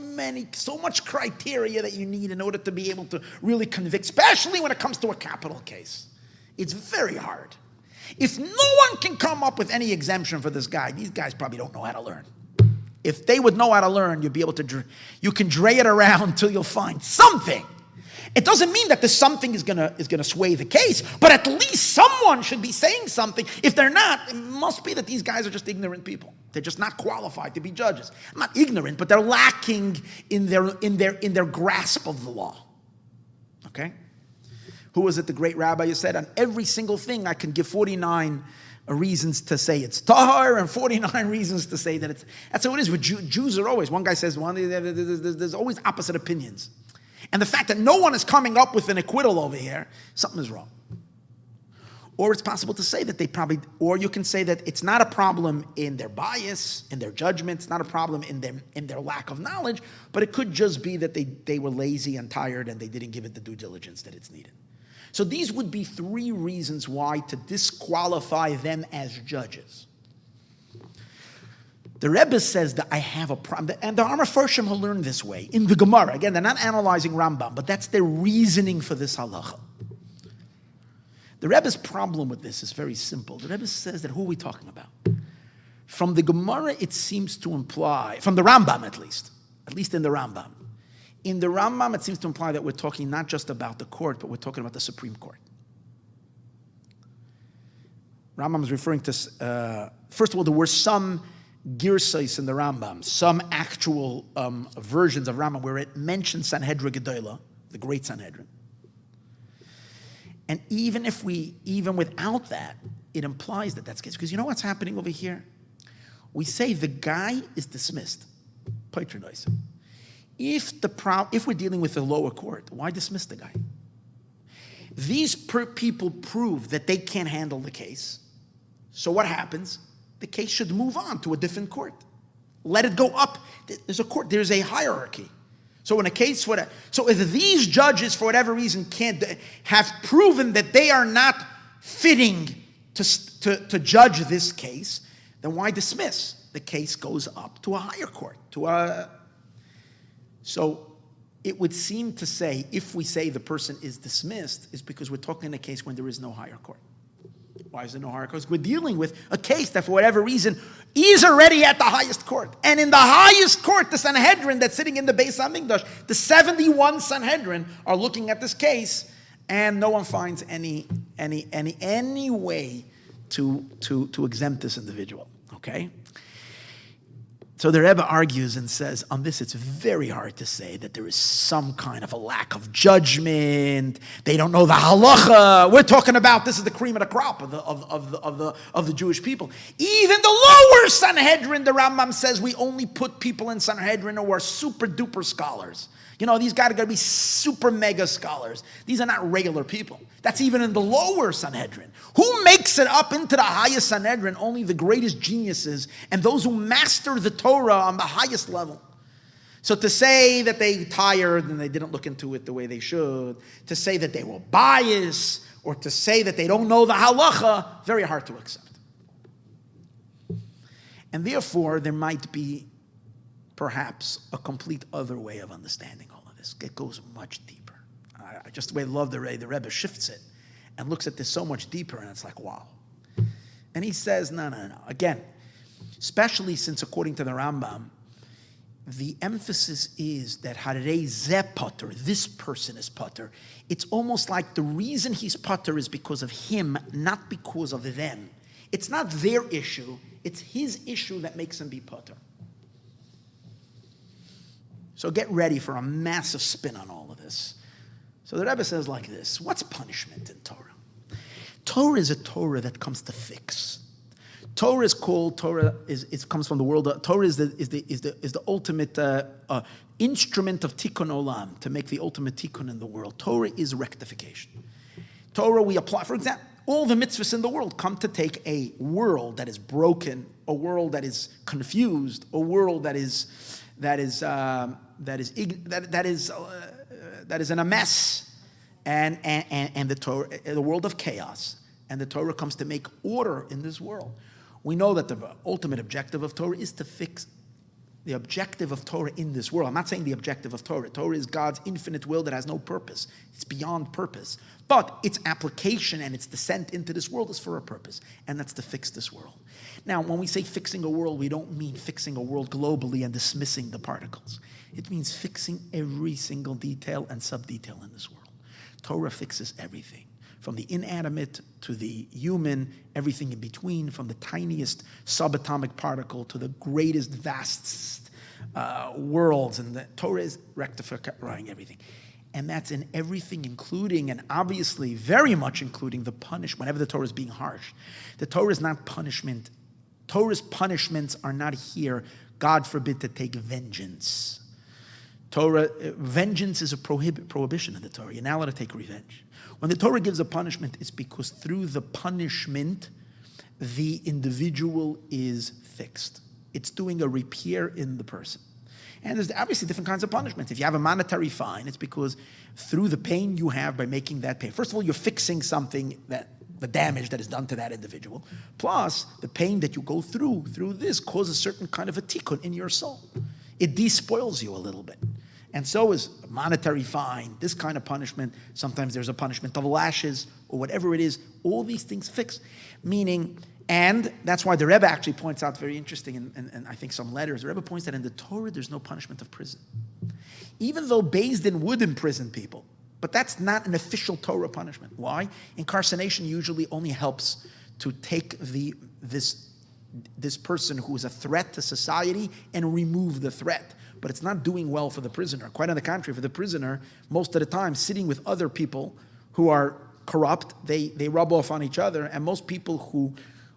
much criteria that you need in order to be able to really convict, especially when it comes to a capital case. It's very hard. If no one can come up with any exemption for this guy, these guys probably don't know how to learn. If they would know how to learn, you'd be able to, you can dray it around until you'll find something. It doesn't mean that the something is gonna sway the case, but at least someone should be saying something. If they're not, it must be that these guys are just ignorant people. They're just not qualified to be judges. I'm not ignorant, but they're lacking in their grasp of the law. Okay? Who was it, the great rabbi who said, on every single thing I can give 49 reasons to say it's tahar and 49 reasons to say that it's... That's how it is with Jews are always. One guy says one, there's always opposite opinions. And the fact that no one is coming up with an acquittal over here, something is wrong. Or it's possible to say that they probably... Or you can say that it's not a problem in their bias, in their judgment, it's not a problem in their lack of knowledge, but it could just be that they were lazy and tired and they didn't give it the due diligence that it's needed. So these would be three reasons why to disqualify them as judges. The Rebbe says that I have a problem, and the Mepharshim will learn this way. In the Gemara, again, they're not analyzing Rambam, but that's their reasoning for this halacha. The Rebbe's problem with this is very simple. The Rebbe says that who are we talking about? From the Gemara, it seems to imply, from the Rambam at least in the Rambam. In the Rambam, it seems to imply that we're talking not just about the court, but we're talking about the Supreme Court. Rambam is referring to, first of all, there were some girsais in the Rambam, some actual versions of Rambam where it mentions Sanhedrin Gedolah, the great Sanhedrin. And even without that, it implies that that's the case. Because you know what's happening over here? We say the guy is dismissed. Patronize him. If we're dealing with the lower court, why dismiss the guy? These people prove that they can't handle the case. So what happens? The case should move on to a different court. Let it go up. There's a court. There's a hierarchy. So in a case so if these judges, for whatever reason, have proven that they are not fitting to judge this case, then why dismiss? The case goes up to a higher court, So it would seem to say, if we say the person is dismissed, is because we're talking in a case when there is no higher court. Why is there no higher court? Because we're dealing with a case that, for whatever reason, is already at the highest court. And in the highest court, the Sanhedrin that's sitting in the Beis HaMikdash, the 71 Sanhedrin are looking at this case, and no one finds any way to exempt this individual. Okay? So the Rebbe argues and says, on this it's very hard to say that there is some kind of a lack of judgment. They don't know the halacha. We're talking about, this is the cream of the crop of the Jewish people. Even the lower Sanhedrin, the Rambam says, we only put people in Sanhedrin who are super duper scholars. These guys are going to be super mega scholars. These are not regular people. That's even in the lower Sanhedrin. Who makes it up into the highest Sanhedrin? Only the greatest geniuses and those who master the Torah on the highest level. So to say that they tired and they didn't look into it the way they should, to say that they were biased, or to say that they don't know the halacha, very hard to accept. And therefore, there might be perhaps a complete other way of understanding all of this. It goes much deeper. I just the way I love the Rebbe shifts it and looks at this so much deeper, and it's like, wow. And he says, no. Again, especially since according to the Rambam, the emphasis is that Harei ze potter, this person is potter. It's almost like the reason he's potter is because of him, not because of them. It's not their issue, it's his issue that makes him be potter. So get ready for a massive spin on all of this. So the Rebbe says like this, what's punishment in Torah? Torah is a Torah that comes to fix. Torah comes from the world. Torah is the ultimate instrument of tikkun olam, to make the ultimate tikkun in the world. Torah is rectification. Torah we apply. For example, all the mitzvahs in the world come to take a world that is broken, a world that is confused, a world that is in a mess, and the Torah, the world of chaos, and the Torah comes to make order in this world. We know that the ultimate objective of Torah is to fix the objective of Torah in this world. I'm not saying the objective of Torah. Torah is God's infinite will that has no purpose. It's beyond purpose. But its application and its descent into this world is for a purpose, and that's to fix this world. Now, when we say fixing a world, we don't mean fixing a world globally and dismissing the particles. It means fixing every single detail and sub-detail in this world. Torah fixes everything, from the inanimate to the human, everything in between, from the tiniest subatomic particle to the greatest, vast worlds. And the Torah is rectifying everything. And that's in everything, including, and obviously very much including, the punishment. Whenever the Torah is being harsh, the Torah is not punishment. Torah's punishments are not here, God forbid, to take vengeance. Vengeance is a prohibition in the Torah. You're not allowed to take revenge. When the Torah gives a punishment, it's because through the punishment, the individual is fixed. It's doing a repair in the person. And there's obviously different kinds of punishments. If you have a monetary fine, it's because through the pain you have by making that pain. First of all, you're fixing something, that the damage that is done to that individual. Plus, the pain that you go through this causes a certain kind of a tikkun in your soul. It despoils you a little bit. And so is a monetary fine, this kind of punishment. Sometimes there's a punishment of lashes or whatever it is. All these things fix. Meaning, and that's why the Rebbe actually points out, very interesting, and I think some letters, the Rebbe points that in the Torah there's no punishment of prison. Even though Beis Din would imprison people, but that's not an official Torah punishment. Why? Incarceration usually only helps to take this person who is a threat to society and remove the threat. But it's not doing well for the prisoner. Quite on the contrary, for the prisoner, most of the time, sitting with other people who are corrupt, they rub off on each other, and most people who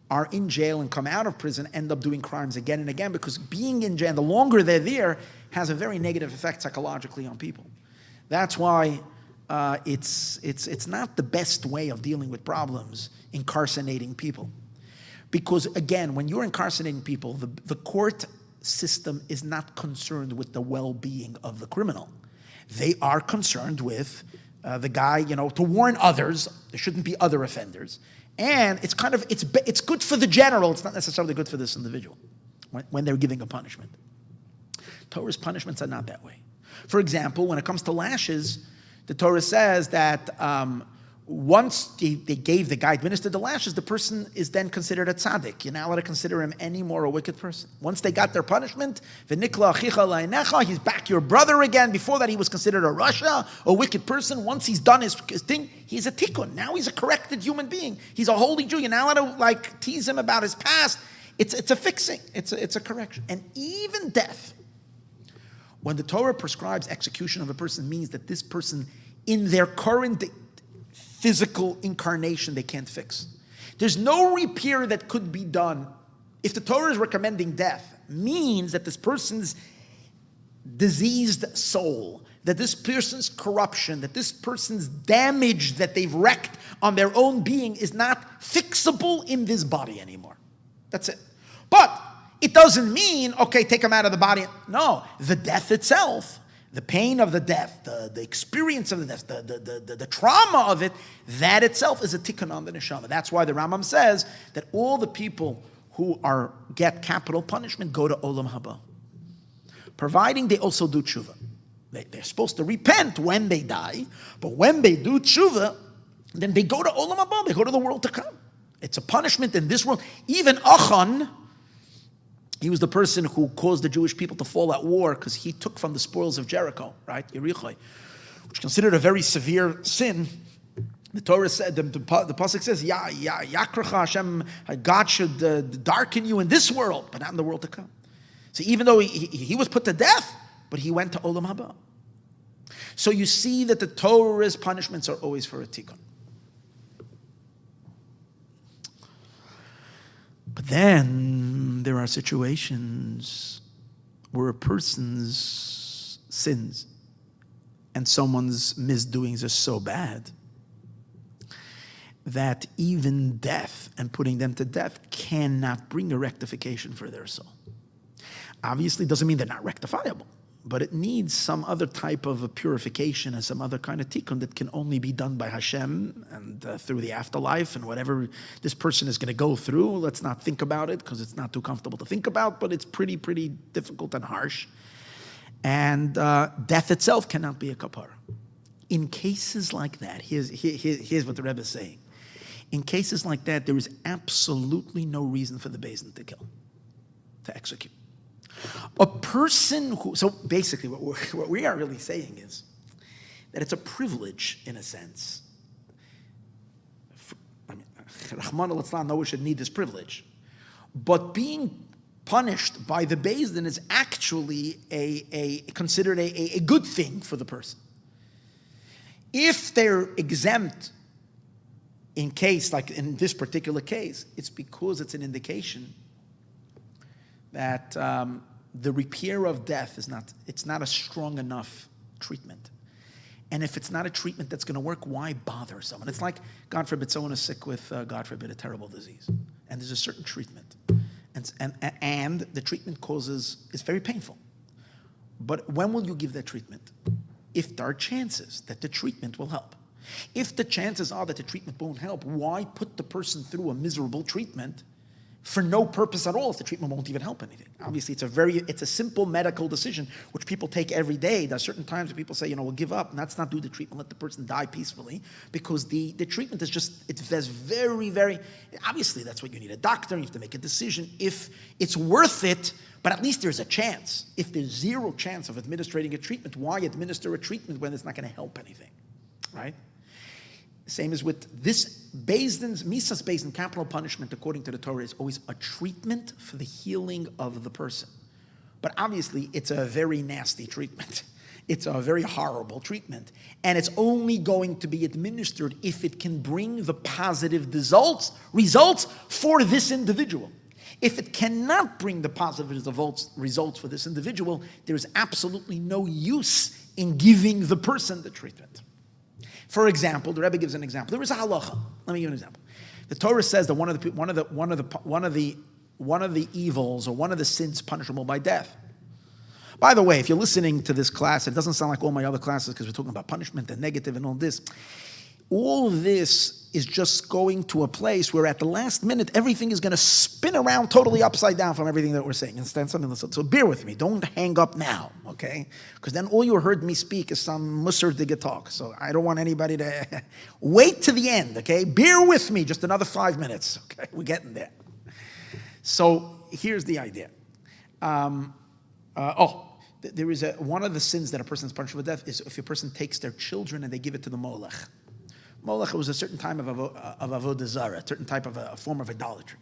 are in jail and come out of prison end up doing crimes again and again, because being in jail, the longer they're there, has a very negative effect psychologically on people. That's why it's not the best way of dealing with problems, incarcerating people. Because again, when you're incarcerating people, the court system is not concerned with the well-being of the criminal. They are concerned with the guy, to warn others. There shouldn't be other offenders. And it's good for the general. It's not necessarily good for this individual when they're giving a punishment. Torah's punishments are not that way. For example, when it comes to lashes, the Torah says that once they gave the guy, administered the lashes, the person is then considered a tzaddik. You're not allowed to consider him anymore a wicked person. Once they got their punishment, v'nikla achicha la'einecha, he's back your brother again. Before that, he was considered a rasha, a wicked person. Once he's done his thing, he's a tikkun. Now he's a corrected human being. He's a holy Jew. You're not allowed to tease him about his past. It's a fixing. It's a correction. And even death, when the Torah prescribes execution of a person, means that this person, in their current physical incarnation, they can't fix. There's no repair that could be done. If the Torah is recommending death, means that this person's diseased soul, that this person's corruption, that this person's damage that they've wreaked on their own being is not fixable in this body anymore. That's it. But it doesn't mean, okay, take him out of the body. No, the death itself, the pain of the death, the experience of the death, the trauma of it, that itself is a tikkun on the neshama. That's why the Rambam says that all the people who get capital punishment go to Olam Haba, providing they also do tshuva. They're supposed to repent when they die, but when they do tshuva, then they go to Olam Haba, they go to the world to come. It's a punishment in this world. Even Achan, he was the person who caused the Jewish people to fall at war because he took from the spoils of Jericho, right? Yericho, which is considered a very severe sin. The Torah said, the pasuk says, Yakracha Hashem, God should darken you in this world, but not in the world to come. So even though he was put to death, but he went to Olam Haba. So you see that the Torah's punishments are always for a tikkun. But then there are situations where a person's sins and someone's misdoings are so bad that even death and putting them to death cannot bring a rectification for their soul. Obviously, it doesn't mean they're not rectifiable, but it needs some other type of a purification and some other kind of tikkun that can only be done by Hashem and through the afterlife and whatever this person is going to go through. Let's not think about it because it's not too comfortable to think about, but it's pretty difficult and harsh. And death itself cannot be a kapara. In cases like that, here's what the Rebbe is saying. In cases like that, there is absolutely no reason for the Beis Din to kill, to execute. A person who, so basically what we are really saying is that it's a privilege in a sense. Rahman al-Islam, no one should need this privilege. But being punished by the Beis Din is actually considered a good thing for the person. If they're exempt in case, like in this particular case, it's because it's an indication that the repair of death it's not a strong enough treatment. And if it's not a treatment that's going to work, why bother someone? It's like, God forbid, someone is sick with, God forbid, a terrible disease. And there's a certain treatment. And the treatment it's very painful. But when will you give that treatment? If there are chances that the treatment will help. If the chances are that the treatment won't help, why put the person through a miserable treatment for no purpose at all if the treatment won't even help anything? Obviously, it's a simple medical decision which people take every day. There are certain times when people say, we'll give up and let's not do the treatment, let the person die peacefully, because the treatment is it's very, very, obviously that's what you need a doctor, you have to make a decision if it's worth it, but at least there's a chance. If there's zero chance of administering a treatment, why administer a treatment when it's not going to help anything, right? Same as with this Misas Beis Din, capital punishment, according to the Torah, is always a treatment for the healing of the person. But obviously, it's a very nasty treatment. It's a very horrible treatment. And it's only going to be administered if it can bring the positive results for this individual. If it cannot bring the positive results for this individual, there is absolutely no use in giving the person the treatment. For example, the Rebbe gives an example. There is a halacha. Let me give an example. The Torah says that one of the evils or one of the sins punishable by death. By the way, if you're listening to this class, it doesn't sound like all my other classes because we're talking about punishment and negative and all this. All this is just going to a place where at the last minute, everything is going to spin around totally upside down from everything that we're saying. So bear with me. Don't hang up now, okay? Because then all you heard me speak is some musar digga talk. So I don't want anybody to wait to the end, okay? Bear with me just another 5 minutes, okay? We're getting there. So here's the idea. There is one of the sins that a person is punished with death is if a person takes their children and they give it to the molech. Molech was a certain type of avodah zarah, a certain type of a form of idolatry.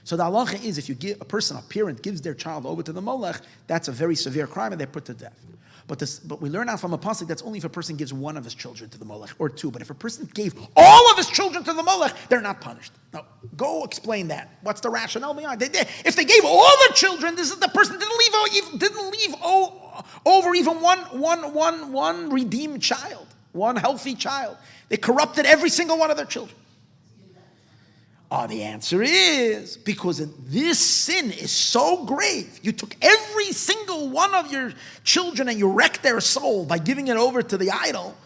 So the halacha is if you give a parent gives their child over to the molech, that's a very severe crime and they're put to death. But we learn out from a pasuk that's only if a person gives one of his children to the molech or two. But if a person gave all of his children to the molech, they're not punished. Now, go explain that. What's the rationale behind it? If they gave all the children, this is the person didn't leave over even one redeemed child, one healthy child. They corrupted every single one of their children. The answer is because this sin is so grave. You took every single one of your children and you wrecked their soul by giving it over to the idol.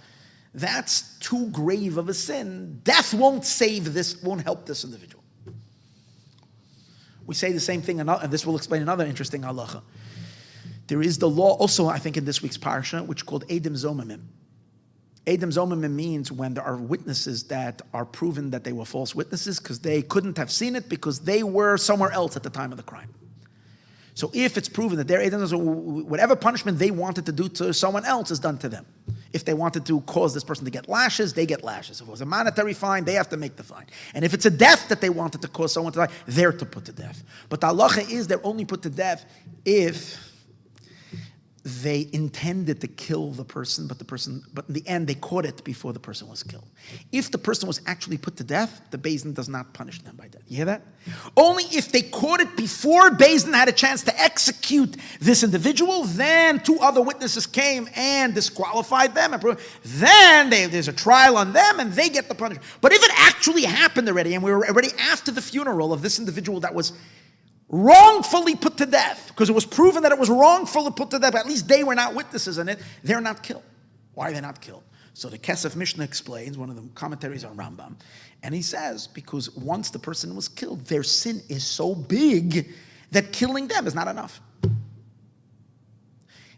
That's too grave of a sin. Death won't help this individual. We say the same thing, and this will explain another interesting halacha. There is the law also, I think, in this week's parsha, which is called Edim Zomimim. Edim Zomimim means when there are witnesses that are proven that they were false witnesses because they couldn't have seen it because they were somewhere else at the time of the crime. So if it's proven that their Edim, whatever punishment they wanted to do to someone else is done to them. If they wanted to cause this person to get lashes, they get lashes. If it was a monetary fine, they have to make the fine. And if it's a death that they wanted to cause someone to die, they're to put to death. But the halacha is they're only put to death if they intended to kill the person, but in the end they caught it before the person was killed. If the person was actually put to death, the Beis Din does not punish them by death. You hear that? Only if they caught it before Beis Din had a chance to execute this individual, then two other witnesses came and disqualified them. Then there's a trial on them and they get the punishment. But if it actually happened already, and we were already after the funeral of this individual that was wrongfully put to death, because it was proven that it was wrongfully put to death, at least they were not witnesses in it, they're not killed. Why are they not killed? So the Kesef Mishnah explains, one of the commentaries on Rambam, and he says, because once the person was killed, their sin is so big that killing them is not enough.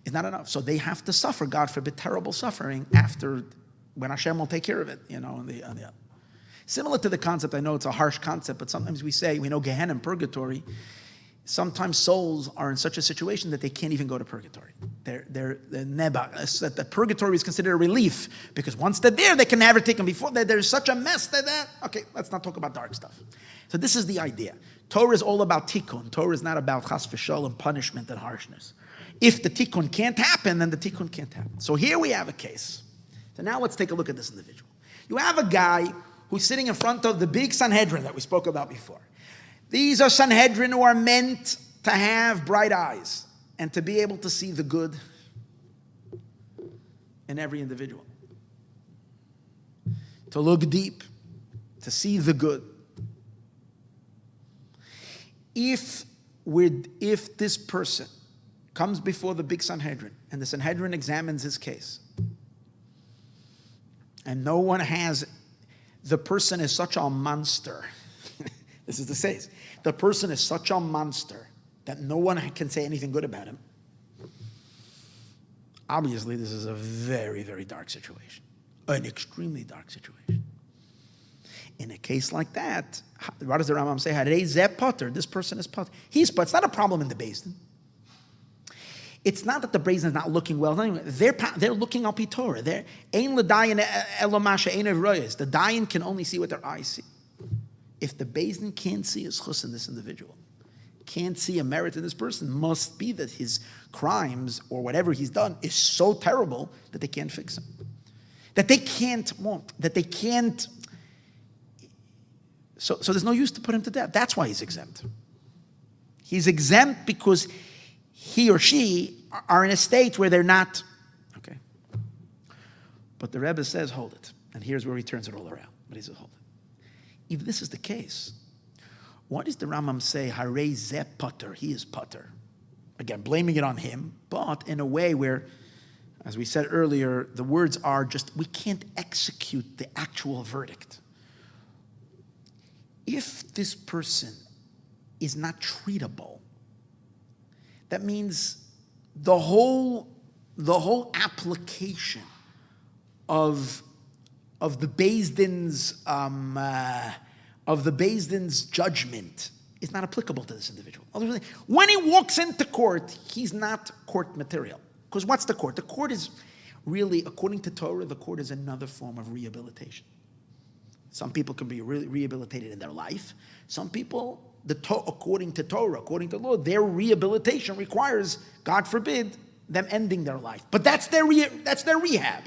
It's not enough. So they have to suffer, God forbid, terrible suffering after, when Hashem will take care of it, Similar to the concept, I know it's a harsh concept, but sometimes we say, we know Gehenna and purgatory, sometimes souls are in such a situation that they can't even go to purgatory. They're neba. That the purgatory is considered a relief, because once they're there, they can never take them. Before there's such a mess that, okay, let's not talk about dark stuff. So this is the idea. Torah is all about tikkun. Torah is not about chas v'sholem, punishment and harshness. If the tikkun can't happen, then the tikkun can't happen. So here we have a case. So now let's take a look at this individual. You have a guy who's sitting in front of the big Sanhedrin that we spoke about before. These are Sanhedrin who are meant to have bright eyes and to be able to see the good in every individual. To look deep, to see the good. If this person comes before the big Sanhedrin and the Sanhedrin examines his case, and no one has, the person is such a monster. This is the says. The person is such a monster that no one can say anything good about him. Obviously, this is a very, very dark situation. An extremely dark situation. In a case like that, what does the Rambam say? Harei zeh potter. This person is potter. He's potter. It's not a problem in the Beis Din. It's not that the Beis Din is not looking well. They're looking al pi Torah. The dayan can only see what their eyes see. If the Beis Din can't see a schus in this individual, can't see a merit in this person, must be that his crimes or whatever he's done is so terrible that they can't fix him. That they can't want. That they can't. So there's no use to put him to death. That's why he's exempt. He's exempt because he or she are in a state where they're not, okay. But the Rebbe says, hold it. And here's where he turns it all around. But he says, hold it. If this is the case, what does the Rambam say? Harei zeh potter. He is potter. Again, blaming it on him, but in a way where, as we said earlier, the words are just, we can't execute the actual verdict. If this person is not treatable, that means the whole application of the Beis Din's judgment is not applicable to this individual. When he walks into court, he's not court material. Because what's the court? The court is really, according to Torah, the court is another form of rehabilitation. Some people can be rehabilitated in their life. Some people, according to Torah, according to law, their rehabilitation requires, God forbid, them ending their life. But that's their rehab.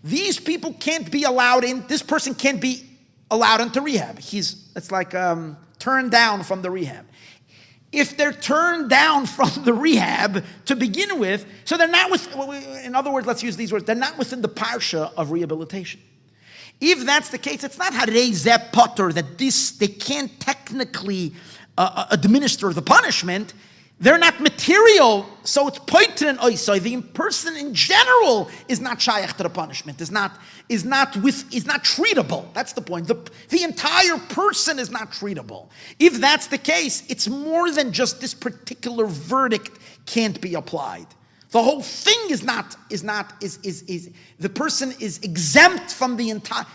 These people can't be allowed in. This person can't be allowed into rehab. It's like turned down from the rehab. If they're turned down from the rehab to begin with, so they're not in other words, let's use these words, they're not within the parsha of rehabilitation. If that's the case, it's not harei zeh potter, that they can't technically administer the punishment. They're not material, so it's poitin oisoi. The person in general is not shaykh to the punishment, is not treatable. That's the point. The entire person is not treatable. If that's the case, it's more than just this particular verdict can't be applied. The whole thing is the person is exempt from the entire.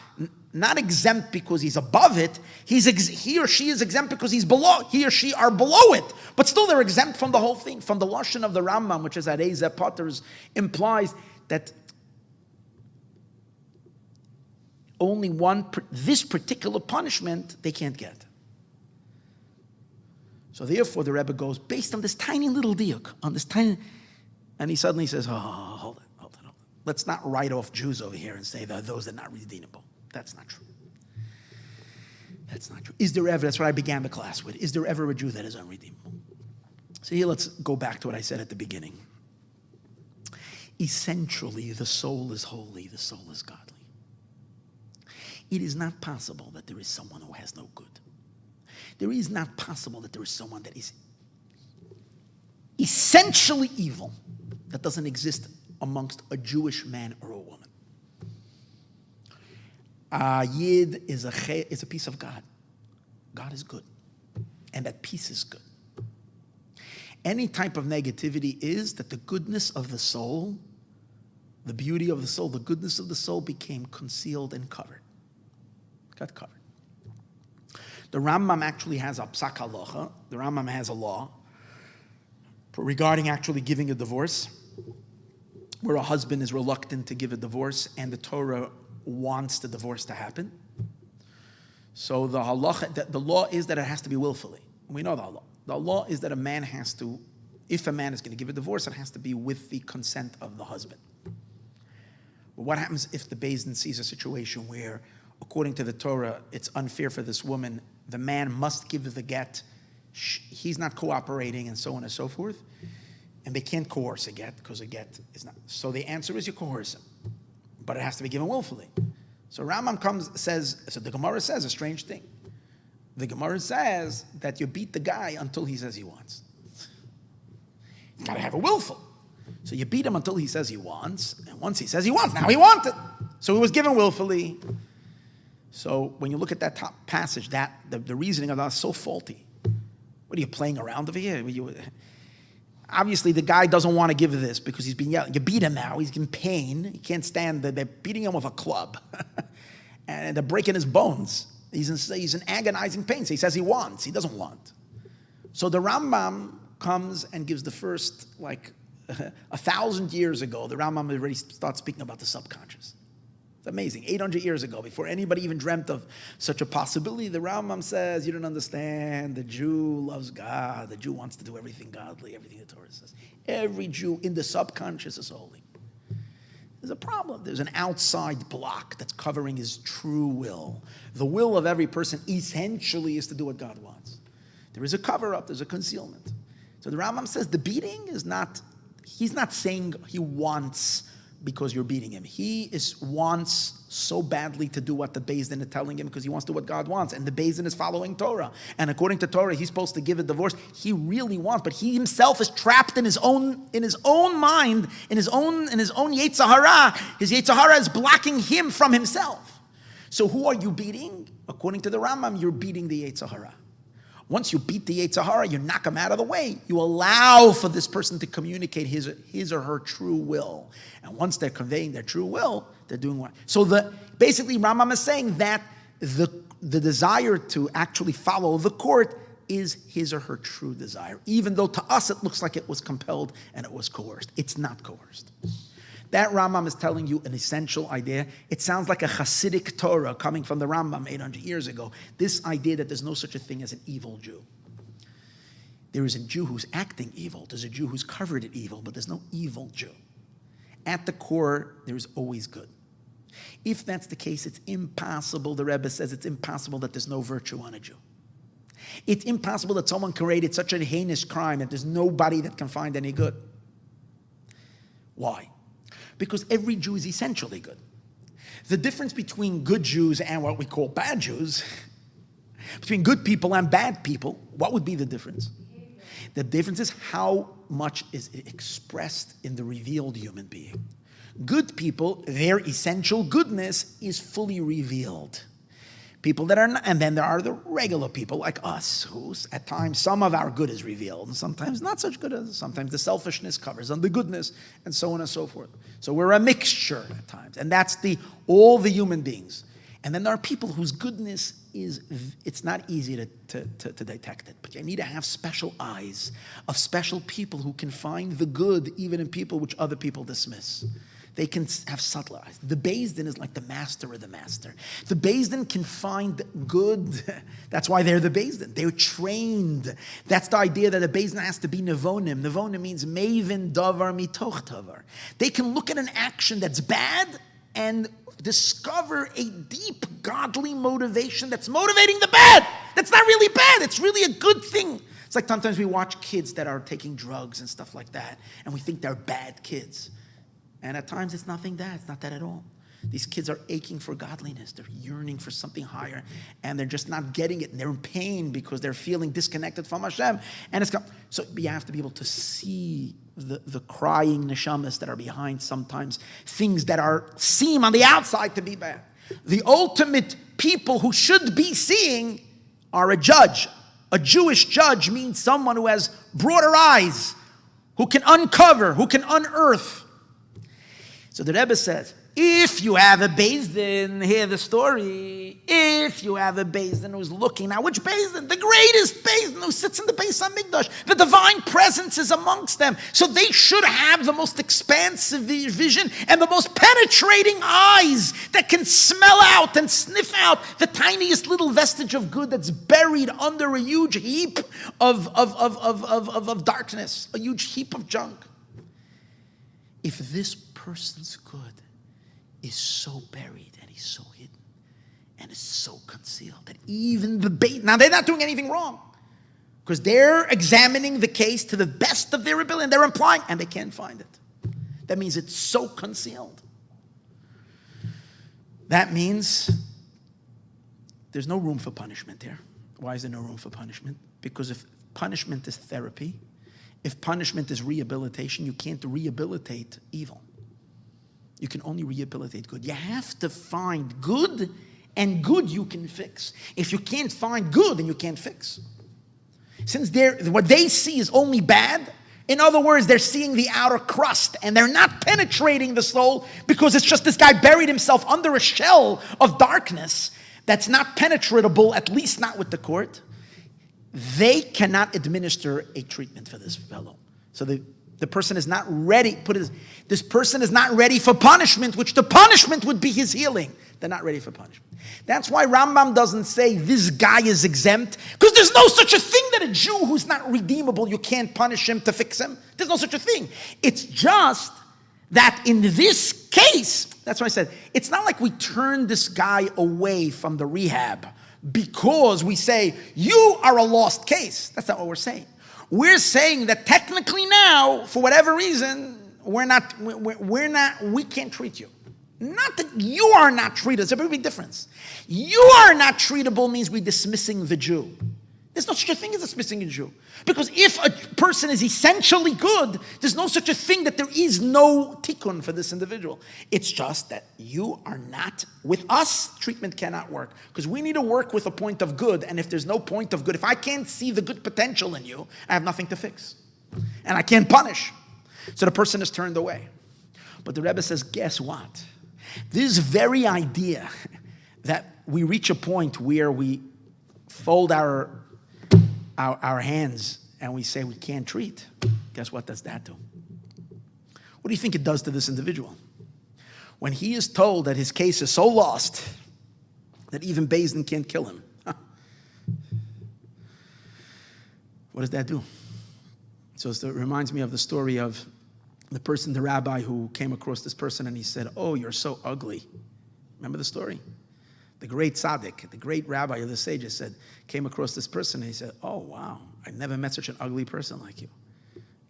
Not exempt because he's above it. He or she is exempt because he or she are below it. But still they're exempt from the whole thing. From the lashon of the Rambam, which is Arezeh Potters, implies that only this particular punishment they can't get. So therefore the Rebbe goes, based on this tiny little diuk, and he suddenly says, hold on. Let's not write off Jews over here and say that those are not redeemable. That's not true. That's not true. Is there ever, that's what I began the class with, is there ever a Jew that is unredeemable? So here let's go back to what I said at the beginning. Essentially, the soul is holy, the soul is godly. It is not possible that there is someone who has no good. There is not possible that there is someone that is essentially evil that doesn't exist amongst a Jewish man or a woman. Yid is a piece of God. God is good. And that peace is good. Any type of negativity is that the goodness of the soul, the beauty of the soul, the goodness of the soul became concealed and covered. Got covered. The Rambam actually has a psak halacha. The Rambam has a law regarding actually giving a divorce, where a husband is reluctant to give a divorce and the Torah wants the divorce to happen. So the halacha, the law is that it has to be willfully. We know the law. The law is that a man has to, if a man is going to give a divorce, it has to be with the consent of the husband. But what happens if the Beis Din sees a situation where, according to the Torah, it's unfair for this woman, the man must give the get, he's not cooperating, and so on and so forth, and they can't coerce a get, because a get is not. So the answer is you coerce him, but it has to be given willfully. So Rambam says, the Gemara says a strange thing. The Gemara says that you beat the guy until he says he wants. You gotta have a willful. So you beat him until he says he wants, and once he says he wants, now he wanted. So he was given willfully. So when you look at that top passage, the reasoning of that is so faulty. What are you playing around over here? Obviously, the guy doesn't want to give this because he's been yelling. You beat him now. He's in pain. He can't stand that. They're beating him with a club. And they're breaking his bones. He's in agonizing pain. So he says he wants. He doesn't want. So the Rambam comes and gives the first, 1,000 years ago, the Rambam already starts speaking about the subconscious. It's amazing. 800 years ago, before anybody even dreamt of such a possibility, the Rambam says, you don't understand, the Jew loves God, the Jew wants to do everything godly, everything the Torah says. Every Jew in the subconscious is holy. There's a problem. There's an outside block that's covering his true will. The will of every person essentially is to do what God wants. There is a cover-up, there's a concealment. So the Rambam says the beating is not, he's not saying he wants because you're beating him. He wants so badly to do what the Beis Din is telling him because he wants to do what God wants. And the Beis Din is following Torah. And according to Torah, he's supposed to give a divorce. He really wants, but he himself is trapped in his own mind, in his own Yetzer Hara. His Yetzer Hara is blocking him from himself. So who are you beating? According to the Rambam, you're beating the Yetzer Hara. Once you beat the Yetzer Hara, you knock him out of the way. You allow for this person to communicate his or her true will. And once they're conveying their true will, they're doing what? So basically Rambam is saying that the desire to actually follow the court is his or her true desire. Even though to us it looks like it was compelled and it was coerced. It's not coerced. That Rambam is telling you an essential idea. It sounds like a Hasidic Torah coming from the Rambam 800 years ago. This idea that there's no such a thing as an evil Jew. There is a Jew who's acting evil. There's a Jew who's covered in evil, but there's no evil Jew. At the core, there is always good. If that's the case, it's impossible, the Rebbe says, it's impossible that there's no virtue on a Jew. It's impossible that someone created such a heinous crime that there's nobody that can find any good. Why? Because every Jew is essentially good. The difference between good Jews and what we call bad Jews, between good people and bad people, what would be the difference? The difference is how much is it expressed in the revealed human being. Good people, their essential goodness is fully revealed. People that are not, and then there are the regular people like us, who at times some of our good is revealed, and sometimes not such good as, sometimes the selfishness covers on the goodness, and so on and so forth. So we're a mixture at times, and that's all the human beings. And then there are people whose goodness it's not easy to detect it, but you need to have special eyes of special people who can find the good even in people which other people dismiss. They can have subtle eyes. The Beis Din is like the master of the master. The Beis Din can find good. That's why they're the Beis Din. They're trained. That's the idea that a Beis Din has to be nevonim. Nevonim means mevin davar mitoch davar. They can look at an action that's bad and discover a deep godly motivation that's motivating the bad. That's not really bad. It's really a good thing. It's like sometimes we watch kids that are taking drugs and stuff like that, and we think they're bad kids. And at times it's nothing that. It's not that at all. These kids are aching for godliness. They're yearning for something higher, and they're just not getting it. And they're in pain because they're feeling disconnected from Hashem. And so you have to be able to see the crying neshamas that are behind sometimes things that seem on the outside to be bad. The ultimate people who should be seeing are a judge. A Jewish judge means someone who has broader eyes, who can uncover, who can unearth. So the Rebbe says, if you have a Beis Din, hear the story. If you have a Beis Din who's looking, now which Beis Din? The greatest Beis Din who sits in the Beis HaMikdash. The divine presence is amongst them. So they should have the most expansive vision and the most penetrating eyes that can smell out and sniff out the tiniest little vestige of good that's buried under a huge heap of darkness, a huge heap of junk. If this person's good is so buried and he's so hidden and is so concealed that even the Beis, now they're not doing anything wrong because they're examining the case to the best of their ability and they're implying and they can't find it. That means it's so concealed. That means there's no room for punishment here. Why is there no room for punishment? Because if punishment is therapy, if punishment is rehabilitation, you can't rehabilitate evil. You can only rehabilitate good. You have to find good, and good you can fix. If you can't find good, then you can't fix. Since what they see is only bad, in other words, they're seeing the outer crust, and they're not penetrating the soul because it's just this guy buried himself under a shell of darkness that's not penetratable, at least not with the court. They cannot administer a treatment for this fellow. So the person is not ready. This person is not ready for punishment, which the punishment would be his healing. They're not ready for punishment. That's why Rambam doesn't say this guy is exempt, because there's no such a thing that a Jew who's not redeemable, you can't punish him to fix him. There's no such a thing. It's just that in this case, that's why I said, it's not like we turn this guy away from the rehab because we say, you are a lost case. That's not what we're saying. We're saying that technically now, for whatever reason, we can't treat you. Not that you are not treated. There's a big difference. You are not treatable means we're dismissing the Jew. There's no such a thing as dismissing a Jew. Because if a person is essentially good, there's no such a thing that there is no tikkun for this individual. It's just that you are not, with us, treatment cannot work. Because we need to work with a point of good, and if there's no point of good, if I can't see the good potential in you, I have nothing to fix. And I can't punish. So the person is turned away. But the Rebbe says, guess what? This very idea that we reach a point where we fold our hands and we say we can't treat, guess what does that do? What do you think it does to this individual? When he is told that his case is so lost that even Beis Din can't kill him, what does that do? So it reminds me of the story of the rabbi who came across this person and he said, oh, you're so ugly. Remember the story? The great tzaddik, the great rabbi of the sages came across this person and he said, oh, wow, I never met such an ugly person like you.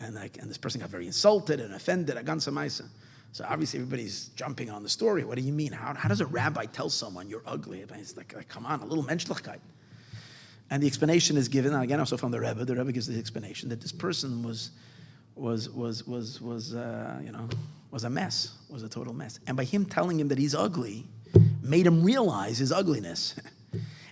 And this person got very insulted and offended, agansa maisa. So obviously everybody's jumping on the story. What do you mean? How does a rabbi tell someone you're ugly? It's like come on, a little menschlichkeit. And the explanation is given, again, also from the Rebbe. The Rebbe gives the explanation that this person was a mess, was a total mess. And by him telling him that he's ugly, made him realize his ugliness.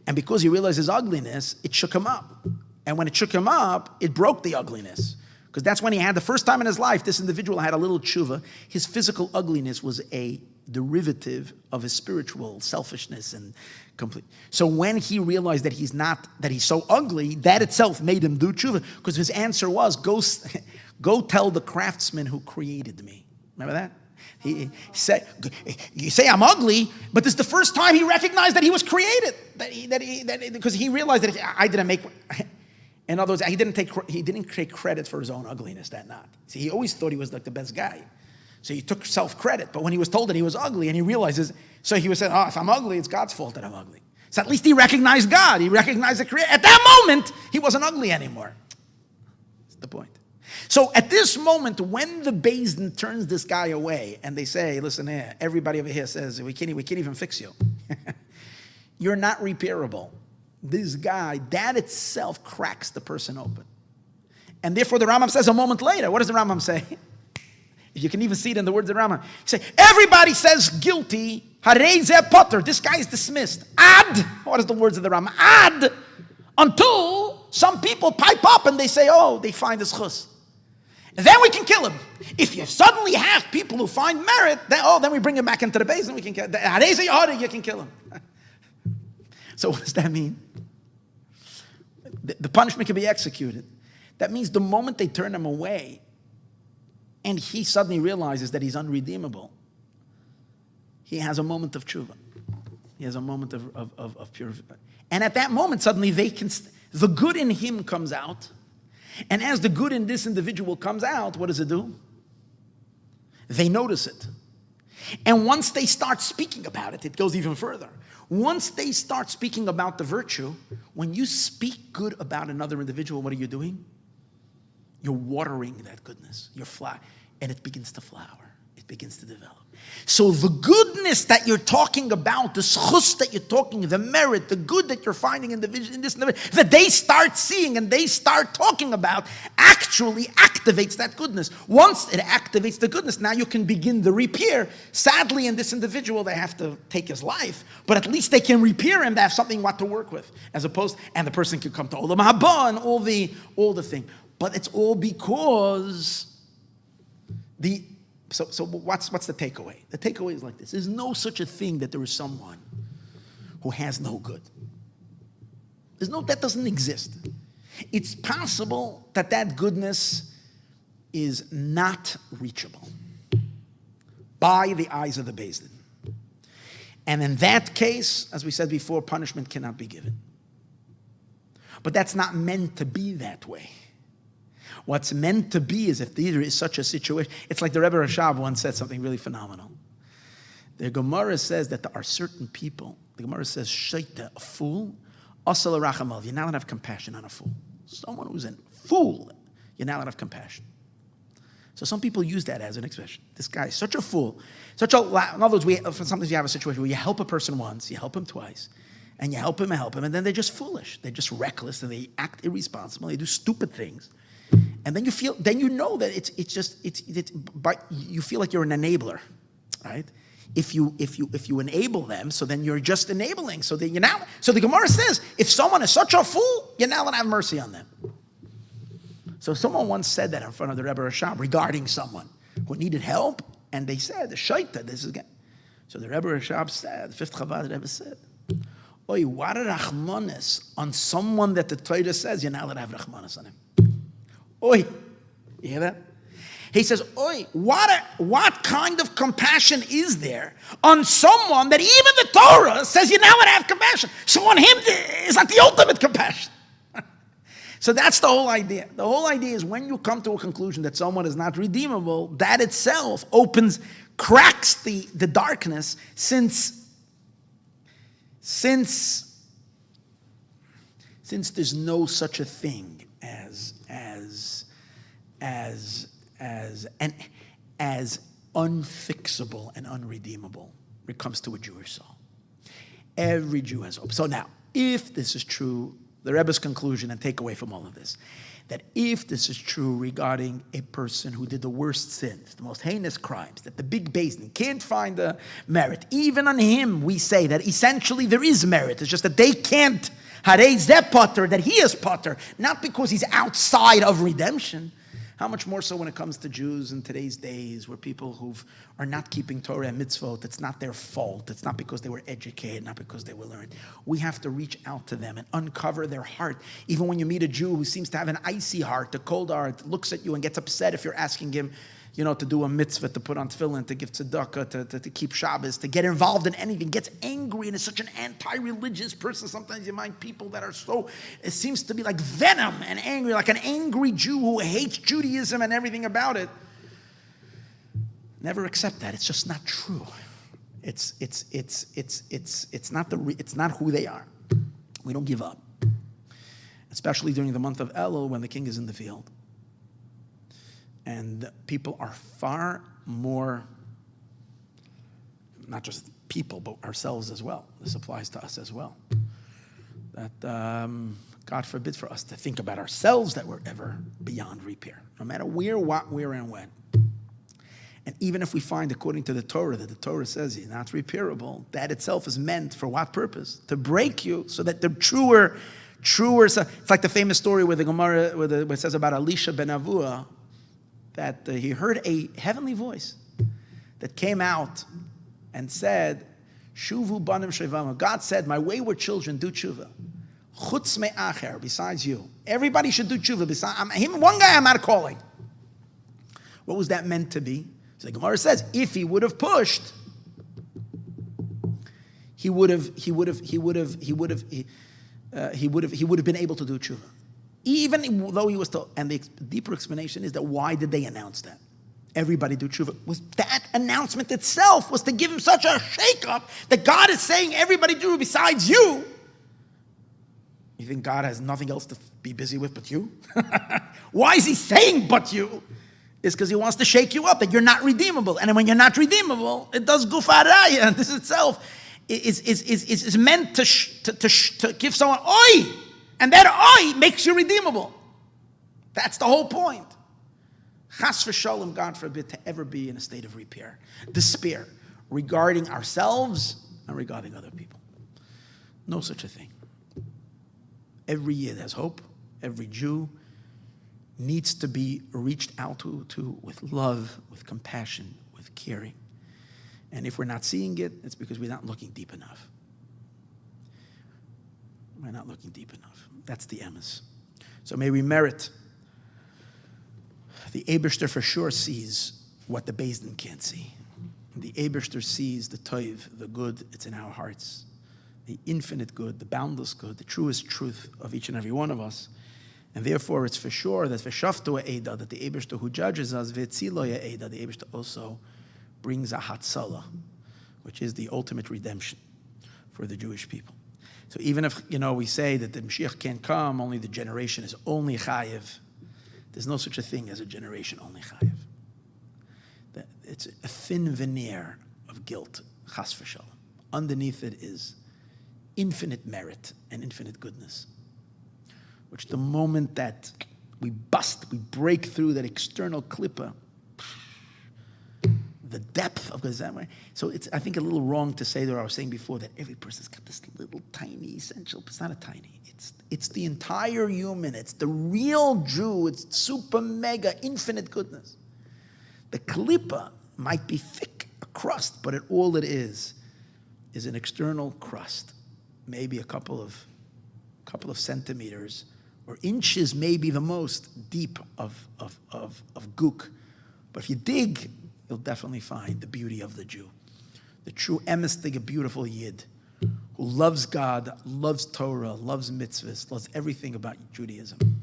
And because he realized his ugliness, it shook him up. And when it shook him up, it broke the ugliness. Because that's when he had the first time in his life, this individual had a little tshuva. His physical ugliness was a derivative of his spiritual selfishness and complete. So when he realized that he's so ugly, that itself made him do tshuva. Because his answer was, go tell the craftsman who created me. Remember that? He said, you say I'm ugly, but this is the first time he recognized that he was created. Because he realized that I didn't make. In other words, he didn't take credit for his own ugliness that night. See, he always thought he was like the best guy. So he took self-credit. But when he was told that he was ugly and he realizes, so he was saying, if I'm ugly, it's God's fault that I'm ugly. So at least he recognized God. He recognized the Creator. At that moment, he wasn't ugly anymore. That's the point. So at this moment, when the Beis Din turns this guy away and they say, listen here, everybody over here says, we can't even fix you. You're not repairable. This guy, that itself cracks the person open. And therefore the Rambam says a moment later, what does the Rambam say? You can even see it in the words of the Rambam. He says, everybody says guilty, harei zeh potter, this guy is dismissed. Ad, what is the words of the Rambam? Ad, until some people pipe up and they say, they find his chus. And then we can kill him. If you suddenly have people who find merit, then we bring him back into the base and we can kill him. Harei zeh potter, you can kill him. So what does that mean? The punishment can be executed. That means the moment they turn him away and he suddenly realizes that he's unredeemable, he has a moment of tshuva. He has a moment of purification. And at that moment, suddenly the good in him comes out. And as the good in this individual comes out, what does it do? They notice it. And once they start speaking about it, it goes even further. Once they start speaking about the virtue, when you speak good about another individual, what are you doing? You're watering that goodness. You're and it begins to flower. It begins to develop. So the goodness that you're talking about, the schus that you're talking, the merit, the good that you're finding in this, that they start seeing and they start talking about, actually activates that goodness. Once it activates the goodness, now you can begin the repair. Sadly, in this individual, they have to take his life, but at least they can repair him. They have something what to work with, and the person can come to Olam Haba and all the thing. But it's all because So what's the takeaway? The takeaway is like this. There's no such a thing that there is someone who has no good. That doesn't exist. It's possible that goodness is not reachable by the eyes of the Beis Din. And in that case, as we said before, punishment cannot be given. But that's not meant to be that way. What's meant to be is if there is such a situation. It's like the Rebbe Rashab once said something really phenomenal. The Gemara says that there are certain people. The Gemara says, Shaita, a fool, asal rachamal. You're not allowed to have compassion on a fool. Someone who's a fool, you're not allowed to have compassion. So some people use that as an expression. This guy is such a fool. In other words, sometimes you have a situation where you help a person once, you help him twice, and you help him, and then they're just foolish. They're just reckless, and they act irresponsible. They do stupid things. And then you know that but you feel like you're an enabler, right? If you enable them, so then you're just enabling. So the Gemara says, if someone is such a fool, you're not allowed to have mercy on them. So someone once said that in front of the Rebbe Rashab regarding someone who needed help, and they said, the shaita, this is again. So the Rebbe Rashab said, the fifth Chabad Rebbe said, Oy, what a rachmanis on someone that the Torah says you're not allowed to have rachmanis on him. Oy, you hear that? He says, oy, what kind of compassion is there on someone that even the Torah says you're not allowed to have compassion? So on him, it's like the ultimate compassion. So that's the whole idea. The whole idea is when you come to a conclusion that someone is not redeemable, that itself cracks the darkness since there's no such a thing as unfixable and unredeemable when it comes to a Jewish soul. Every Jew has hope. So now, if this is true, the Rebbe's conclusion and takeaway from all of this, that if this is true regarding a person who did the worst sins, the most heinous crimes, that the big basin can't find the merit, even on him we say that essentially there is merit. It's just that they can't, harei zeh potter, that he is potter, not because he's outside of redemption. How much more so when it comes to Jews in today's days, where people who are not keeping Torah and mitzvot, it's not their fault. It's not because they were educated, not because they were learned. We have to reach out to them and uncover their heart. Even when you meet a Jew who seems to have an icy heart, a cold heart, looks at you and gets upset if you're asking him, to do a mitzvah, to put on tefillin, to give tzedakah, to keep Shabbos, to get involved in anything, gets angry and is such an anti-religious person. Sometimes you find people that are it seems to be like venom and angry, like an angry Jew who hates Judaism and everything about it. Never accept that. It's just not true. It's not who they are. We don't give up. Especially during the month of Elul when the king is in the field. And people are far more, not just people, but ourselves as well. This applies to us as well. That God forbid for us to think about ourselves that we're ever beyond repair, no matter where, what, where, and when. And even if we find, according to the Torah, that the Torah says you're not repairable, that itself is meant for what purpose? To break you so that the truer. It's like the famous story where the Gemara, where it says about Elisha ben Avua, that he heard a heavenly voice that came out and said, Shuvu banim shevama. God said, my wayward children do tshuva. Chutz me'acher, besides you. Everybody should do tshuva. Besides him, one guy I'm not calling. What was that meant to be? So the Gemara says, if he would have pushed, he would have been able to do tshuva. Even though he was told, and the deeper explanation is that why did they announce that? Everybody do tshuva. Was that announcement itself was to give him such a shake-up that God is saying everybody do besides you. You think God has nothing else to be busy with but you? Why is he saying but you? It's because he wants to shake you up, that you're not redeemable. And when you're not redeemable, it does gufaraya. And this itself is meant to give someone, oi! And that oi makes you redeemable. That's the whole point. Chas v'shalom, God forbid, to ever be in a state of repair, despair, regarding ourselves and regarding other people. No such a thing. Every Yid has hope. Every Jew needs to be reached out to with love, with compassion, with caring. And if we're not seeing it, it's because we're not looking deep enough. We're not looking deep enough. That's the emes. So may we merit. The Eibishter for sure sees what the Beis Din can't see. The Eibishter sees the toiv, the good, it's in our hearts. The infinite good, the boundless good, the truest truth of each and every one of us. And therefore it's for sure that v'shaftu ha'eda, that the Eibishter who judges us, v'etzilo ha'eda, the Eibishter also brings a hatzalah, which is the ultimate redemption for the Jewish people. So even if, we say that the Mashiach can't come, only the generation is only chayiv, there's no such a thing as a generation only chayiv. It's a thin veneer of guilt, chas v'shalom. Underneath it is infinite merit and infinite goodness, which the moment that we break through that external klippa, the depth of Gazamah. So it's, I think, a little wrong to say that I was saying before that every person's got this little tiny essential. It's not a tiny. It's the entire human. It's the real Jew. It's super mega infinite goodness. The klippa might be thick, a crust, but all it is an external crust, maybe a couple of centimeters or inches, maybe the most deep of guk. But if you dig, you'll definitely find the beauty of the Jew, the true emes, a beautiful Yid, who loves God, loves Torah, loves mitzvahs, loves everything about Judaism.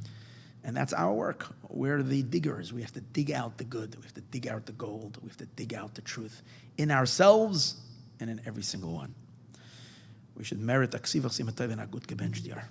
And that's our work. We're the diggers. We have to dig out the good. We have to dig out the gold. We have to dig out the truth in ourselves and in every single one. We should merit aksivach simatayv and agut gebench diyar.